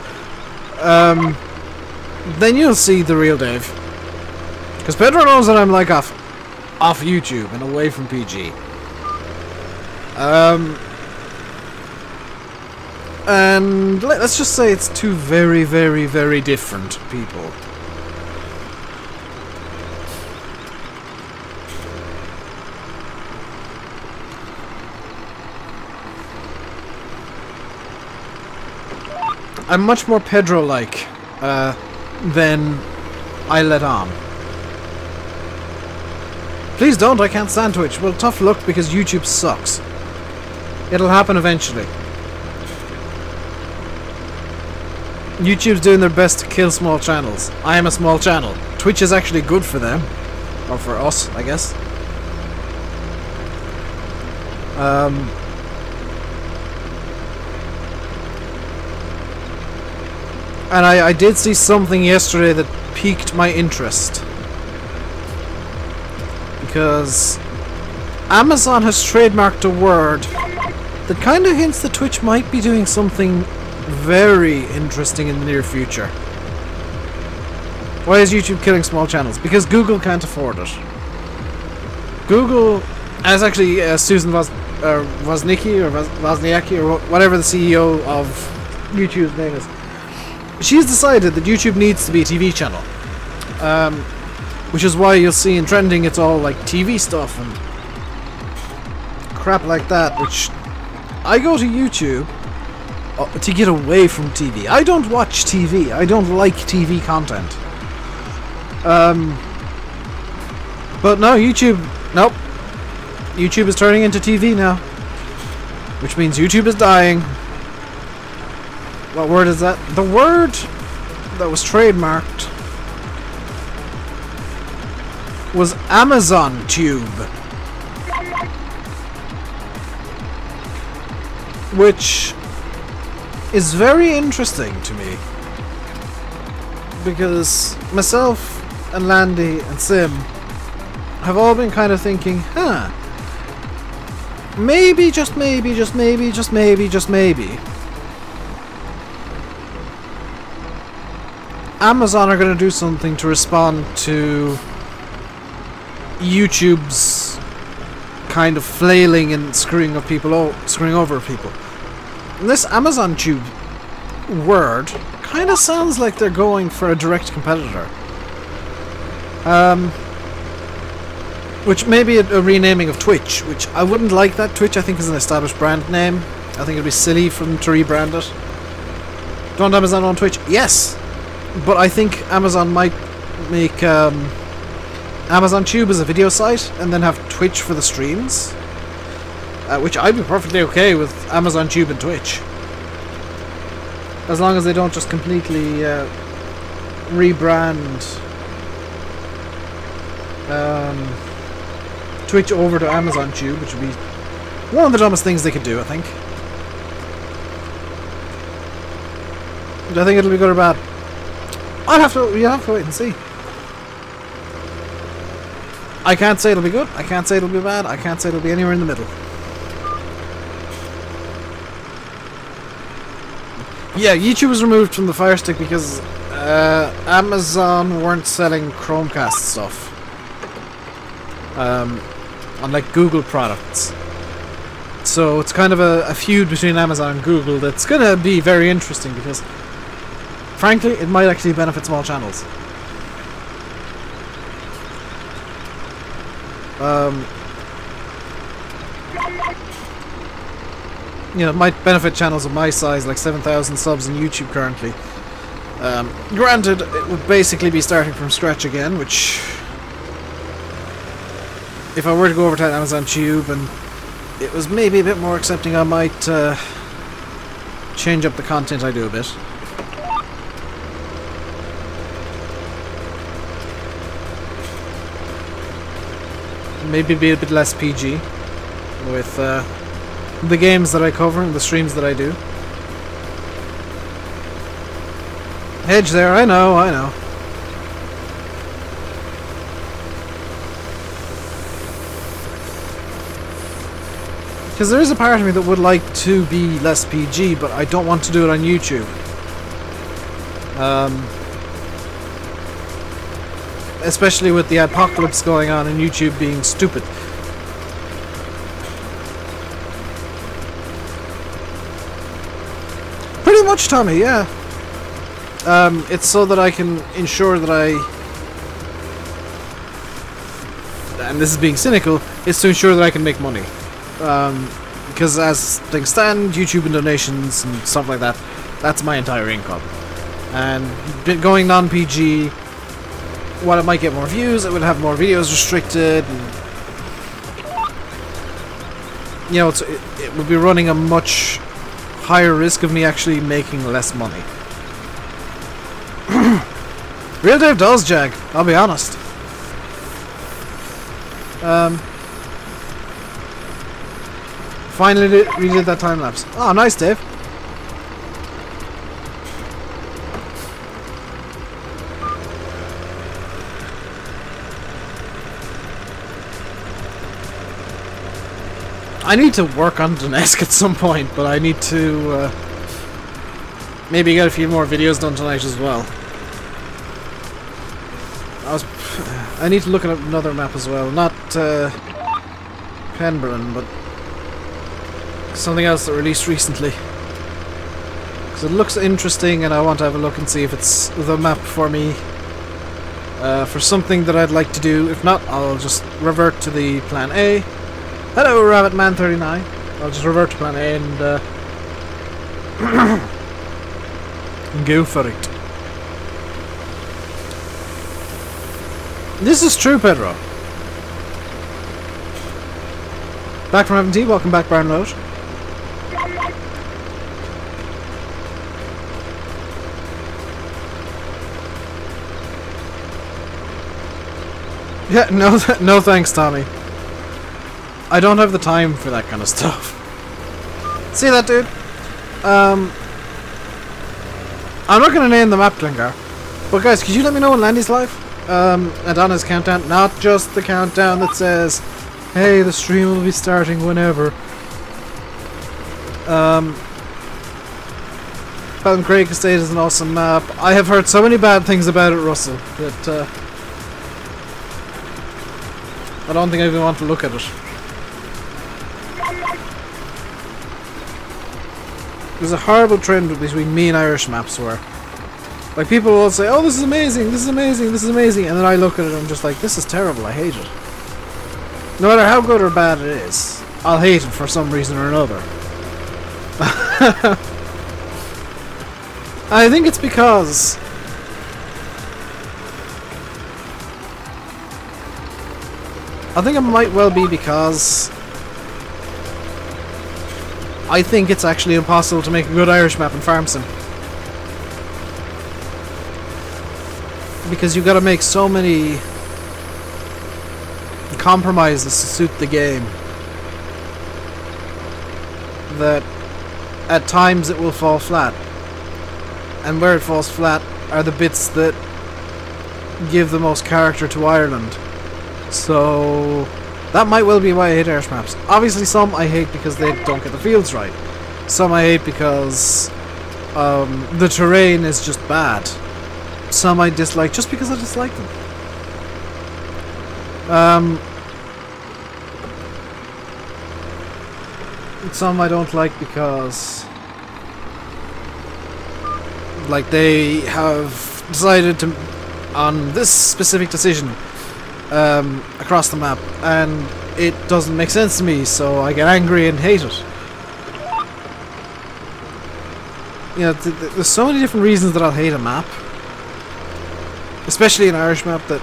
then you'll see the real Dave. Because Pedro knows that I'm like off YouTube and away from PG. And let's just say it's two very, very, very different people. I'm much more Pedro-like than I let on. Please don't, I can't stand Twitch. Well, tough luck because YouTube sucks. It'll happen eventually. YouTube's doing their best to kill small channels. I am a small channel. Twitch is actually good for them. Or for us, I guess. And I did see something yesterday that piqued my interest. Because Amazon has trademarked a word that kind of hints that Twitch might be doing something very interesting in the near future. Why is YouTube killing small channels? Because Google can't afford it. Google, as actually Susan Wozniacki or whatever the CEO of YouTube's name is, she's decided that YouTube needs to be a TV channel. Which is why you'll see in trending it's all like TV stuff and crap like that, which I go to YouTube to get away from TV. I don't watch TV. I don't like TV content. But no, YouTube, nope. YouTube is turning into TV now. Which means YouTube is dying. What word is that? The word that was trademarked was Amazon Tube. Which is very interesting to me. Because myself and Landy and Sim have all been kind of thinking, huh, maybe, just maybe, just maybe, just maybe, just maybe, Amazon are going to do something to respond to YouTube's kind of flailing and screwing over people. And this Amazon Tube word kind of sounds like they're going for a direct competitor. Which may be a renaming of Twitch, which I wouldn't like that. Twitch, I think, is an established brand name. I think it'd be silly for them to rebrand it. Don't Amazon own Twitch? Yes! But I think Amazon might make Amazon Tube as a video site and then have Twitch for the streams. Which I'd be perfectly okay with Amazon Tube and Twitch. As long as they don't just completely rebrand Twitch over to Amazon Tube, which would be one of the dumbest things they could do, I think. Do I think it'll be good or bad? You'll have to wait and see. I can't say it'll be good, I can't say it'll be bad, I can't say it'll be anywhere in the middle. Yeah, YouTube was removed from the Fire Stick because Amazon weren't selling Chromecast stuff. Unlike Google products. So it's kind of a feud between Amazon and Google that's gonna be very interesting because, frankly, it might actually benefit small channels. You know, it might benefit channels of my size, like 7,000 subs on YouTube currently. Granted, it would basically be starting from scratch again, which, if I were to go over to Amazon Tube and it was maybe a bit more accepting, I might change up the content I do a bit. Maybe be a bit less PG with the games that I cover and the streams that I do. Hedge there, I know, I know. Because there is a part of me that would like to be less PG, but I don't want to do it on YouTube. Especially with the apocalypse going on and YouTube being stupid. Pretty much, Tommy, yeah. It's so that I can ensure that and this is being cynical, it's to ensure that I can make money. Because as things stand, YouTube and donations and stuff like that, that's my entire income. And going non-PG, while it might get more views, it would have more videos restricted, and, you know, it would be running a much higher risk of me actually making less money. Real Dave does, Jag, I'll be honest. Finally redid that time lapse. Oh, nice, Dave. I need to work on Donetsk at some point, but I need to maybe get a few more videos done tonight as well. I need to look at another map as well. Not Penburn, but something else that released recently. Because it looks interesting and I want to have a look and see if it's the map for me. For something that I'd like to do. If not, I'll just revert to the plan A. Hello, Rabbitman39. I'll just revert to plan A and go for it. This is true, Pedro. Back from having tea. Welcome back, Brown Road. Yeah, no thanks, Tommy. I don't have the time for that kind of stuff. See that, dude? I'm not gonna name the map Glengar, but guys, could you let me know when Landy's live? And on his countdown, not just the countdown that says, hey, the stream will be starting whenever. Palm Craig Estate is an awesome map. I have heard so many bad things about it, Russell, that I don't think I even want to look at it. There's a horrible trend between me and Irish maps where, like, people will say, oh, this is amazing, this is amazing, this is amazing, and then I look at it and I'm just like, this is terrible, I hate it. No matter how good or bad it is, I'll hate it for some reason or another. I think it's because I think it might well be because I think it's actually impossible to make a good Irish map in Farm Sim. Because you've got to make so many compromises to suit the game that at times it will fall flat. And where it falls flat are the bits that give the most character to Ireland. So that might well be why I hate Irish maps. Obviously some I hate because they don't get the fields right. Some I hate because the terrain is just bad. Some I dislike just because I dislike them. Some I don't like because, like, they have decided to on this specific decision across the map, and it doesn't make sense to me, so I get angry and hate it. You know, there's so many different reasons that I'll hate a map, especially an Irish map, that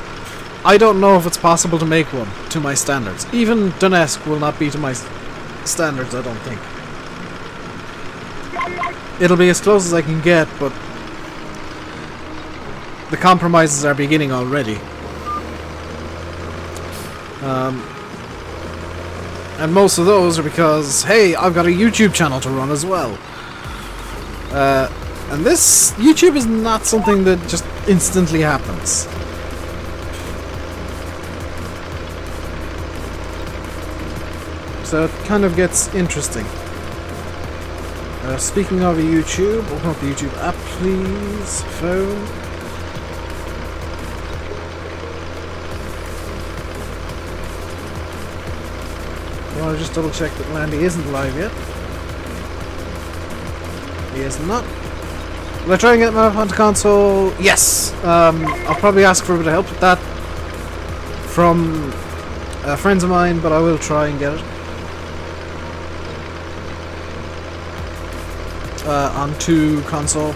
I don't know if it's possible to make one to my standards. Even Donetsk will not be to my standards, I don't think. It'll be as close as I can get, but the compromises are beginning already. And most of those are because, hey, I've got a YouTube channel to run as well. And this, YouTube is not something that just instantly happens. So it kind of gets interesting. Speaking of YouTube, open up the YouTube app, please. Phone. I want to just double check that Landy isn't live yet. He is not. Will I try and get my map onto console? Yes! I'll probably ask for a bit of help with that from friends of mine, but I will try and get it onto console.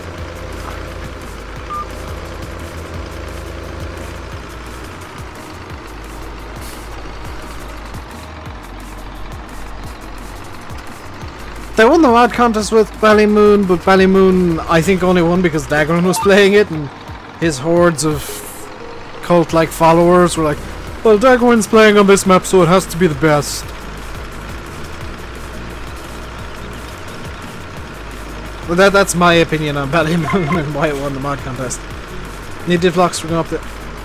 They won the mod contest with Ballymoon, but Ballymoon I think only won because Dagron was playing it, and his hordes of cult-like followers were like, well, Dagron's playing on this map, so it has to be the best. Well, that's my opinion on Ballymoon and why it won the mod contest. The div locks were going up there.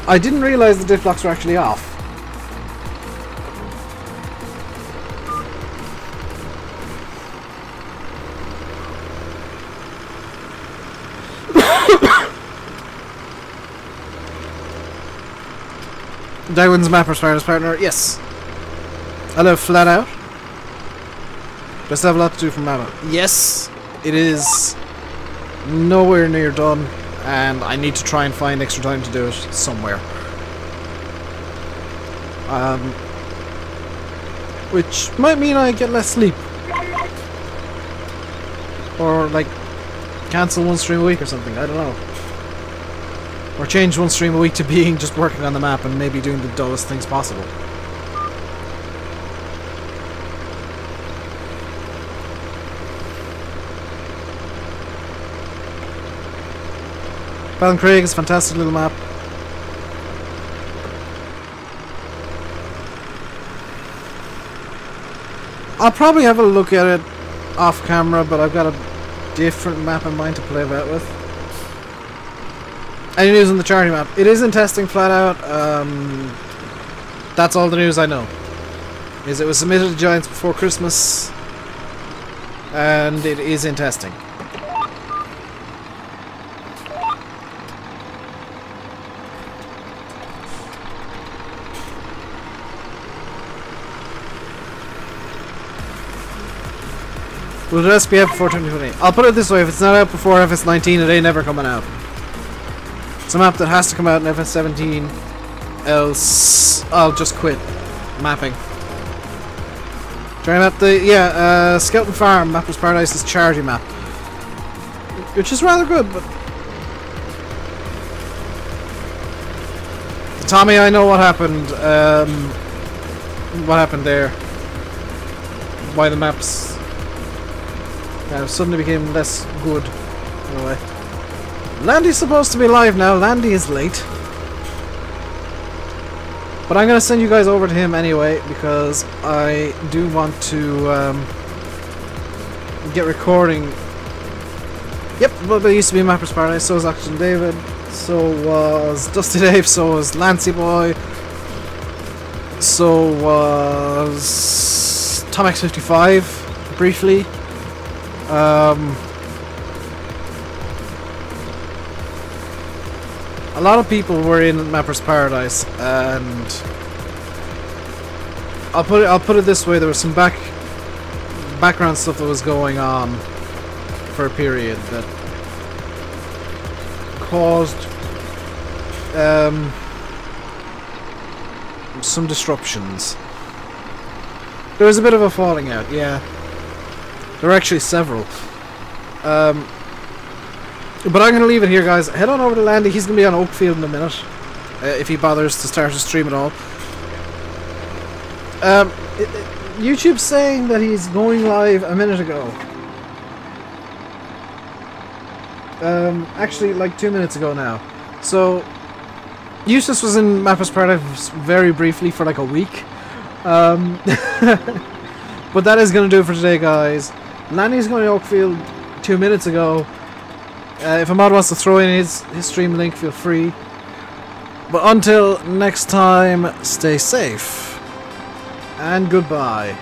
I didn't realise the div locks were actually off. Darwin's Mapper's partner. Yes. I live flat out. But I still have a lot to do for Mapper. Yes, it is nowhere near done, and I need to try and find extra time to do it somewhere. Which might mean I get less sleep. Or, like, cancel one stream a week or something, I don't know. Or change one stream a week to being just working on the map and maybe doing the dullest things possible. Ballincraig is a fantastic little map. I'll probably have a look at it off camera, but I've got a different map in mind to play about with. Any news on the charity map? It is in testing flat out. That's all the news I know. Is it was submitted to Giants before Christmas, and it is in testing. Will the rest be out before 2020? I'll put it this way, if it's not out before FS19, it ain't never coming out. It's a map that has to come out in FS17, else I'll just quit mapping. Try and map the, Skeleton Farm, Mapper's Paradise's charity map. Which is rather good, but... Tommy, I know what happened, there. Why the maps... suddenly became less good. Anyway. Landy's supposed to be live now. Landy is late. But I'm going to send you guys over to him anyway, because I do want to get recording. Yep, but there used to be Mapper's Paradise. So was Action David. So was Dusty Dave. So was Lancy Boy. So was Tom X55, briefly. A lot of people were in Mapper's Paradise, and I'll put it this way: there was some background stuff that was going on for a period that caused some disruptions. There was a bit of a falling out, yeah. There were actually several. But I'm going to leave it here, guys. Head on over to Landy. He's going to be on Oakfield in a minute. If he bothers to start a stream at all. YouTube's saying that he's going live a minute ago. Actually, like 2 minutes ago now. So, Eustace was in Mapper's Paradise very briefly for like a week. But that is going to do it for today, guys. Landy's going to Oakfield 2 minutes ago. If a mod wants to throw in his stream link, feel free. But until next time, stay safe. And goodbye.